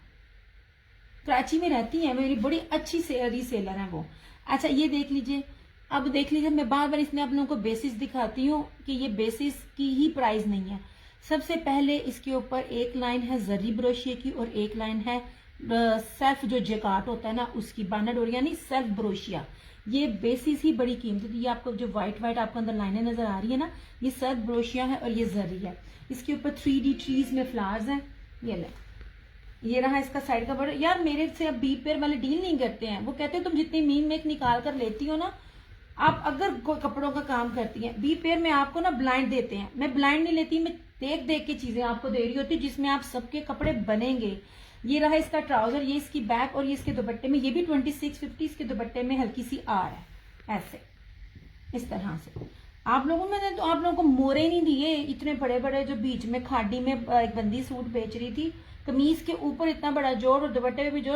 कराची में रहती है, मेरी बड़ी अच्छी रीसेलर है वो। अच्छा ये देख लीजिए, अब देख लीजिए, मैं बार बार इसलिए आप लोगों को बेसिस दिखाती हूँ कि ये बेसिस की ही प्राइस नहीं है। सबसे पहले इसके ऊपर एक लाइन है जरी ब्रोशिया की और एक लाइन है सेल्फ जो जेकार्ट होता है ना उसकी, बानर और यानी सेल्फ ब्रोशिया। ये बेसिस ही बड़ी कीमती थी। ये आपको जो व्हाइट आपको अंदर लाइनें नजर आ रही है ना, ये सेल्फ ब्रोशिया है और ये जरी है। इसके ऊपर 3D ट्रीज में फ्लावर्स हैं। ये ले, ये रहा इसका साइड का बॉर्डर। यार मेरे से अब बी पेयर वाले डील नहीं करते हैं। वो कहते हैं तुम जितनी मीन मेक निकाल कर लेती हो ना, आप अगर कपड़ों का काम करती हैं, बी पेयर में आपको ना ब्लाइंड देते हैं। मैं ब्लाइंड नहीं लेती, मैं देख देख के चीजें आपको दे रही होती जिसमें आप सबके कपड़े बनेंगे। ये रहा इसका ट्राउजर, ये इसकी बैक और ये इसके दुपट्टे में, ये भी 2650 इसके दुपट्टे में हल्की सी आर है, ऐसे इस तरह से। आप लोगों में तो आप लोगों को मोरे नहीं दिए इतने बड़े बड़े, जो बीच में खाड़ी में एक बंदी सूट बेच रही थी, कमीज के ऊपर इतना बड़ा जोड़ और दुपट्टे में भी जोड़।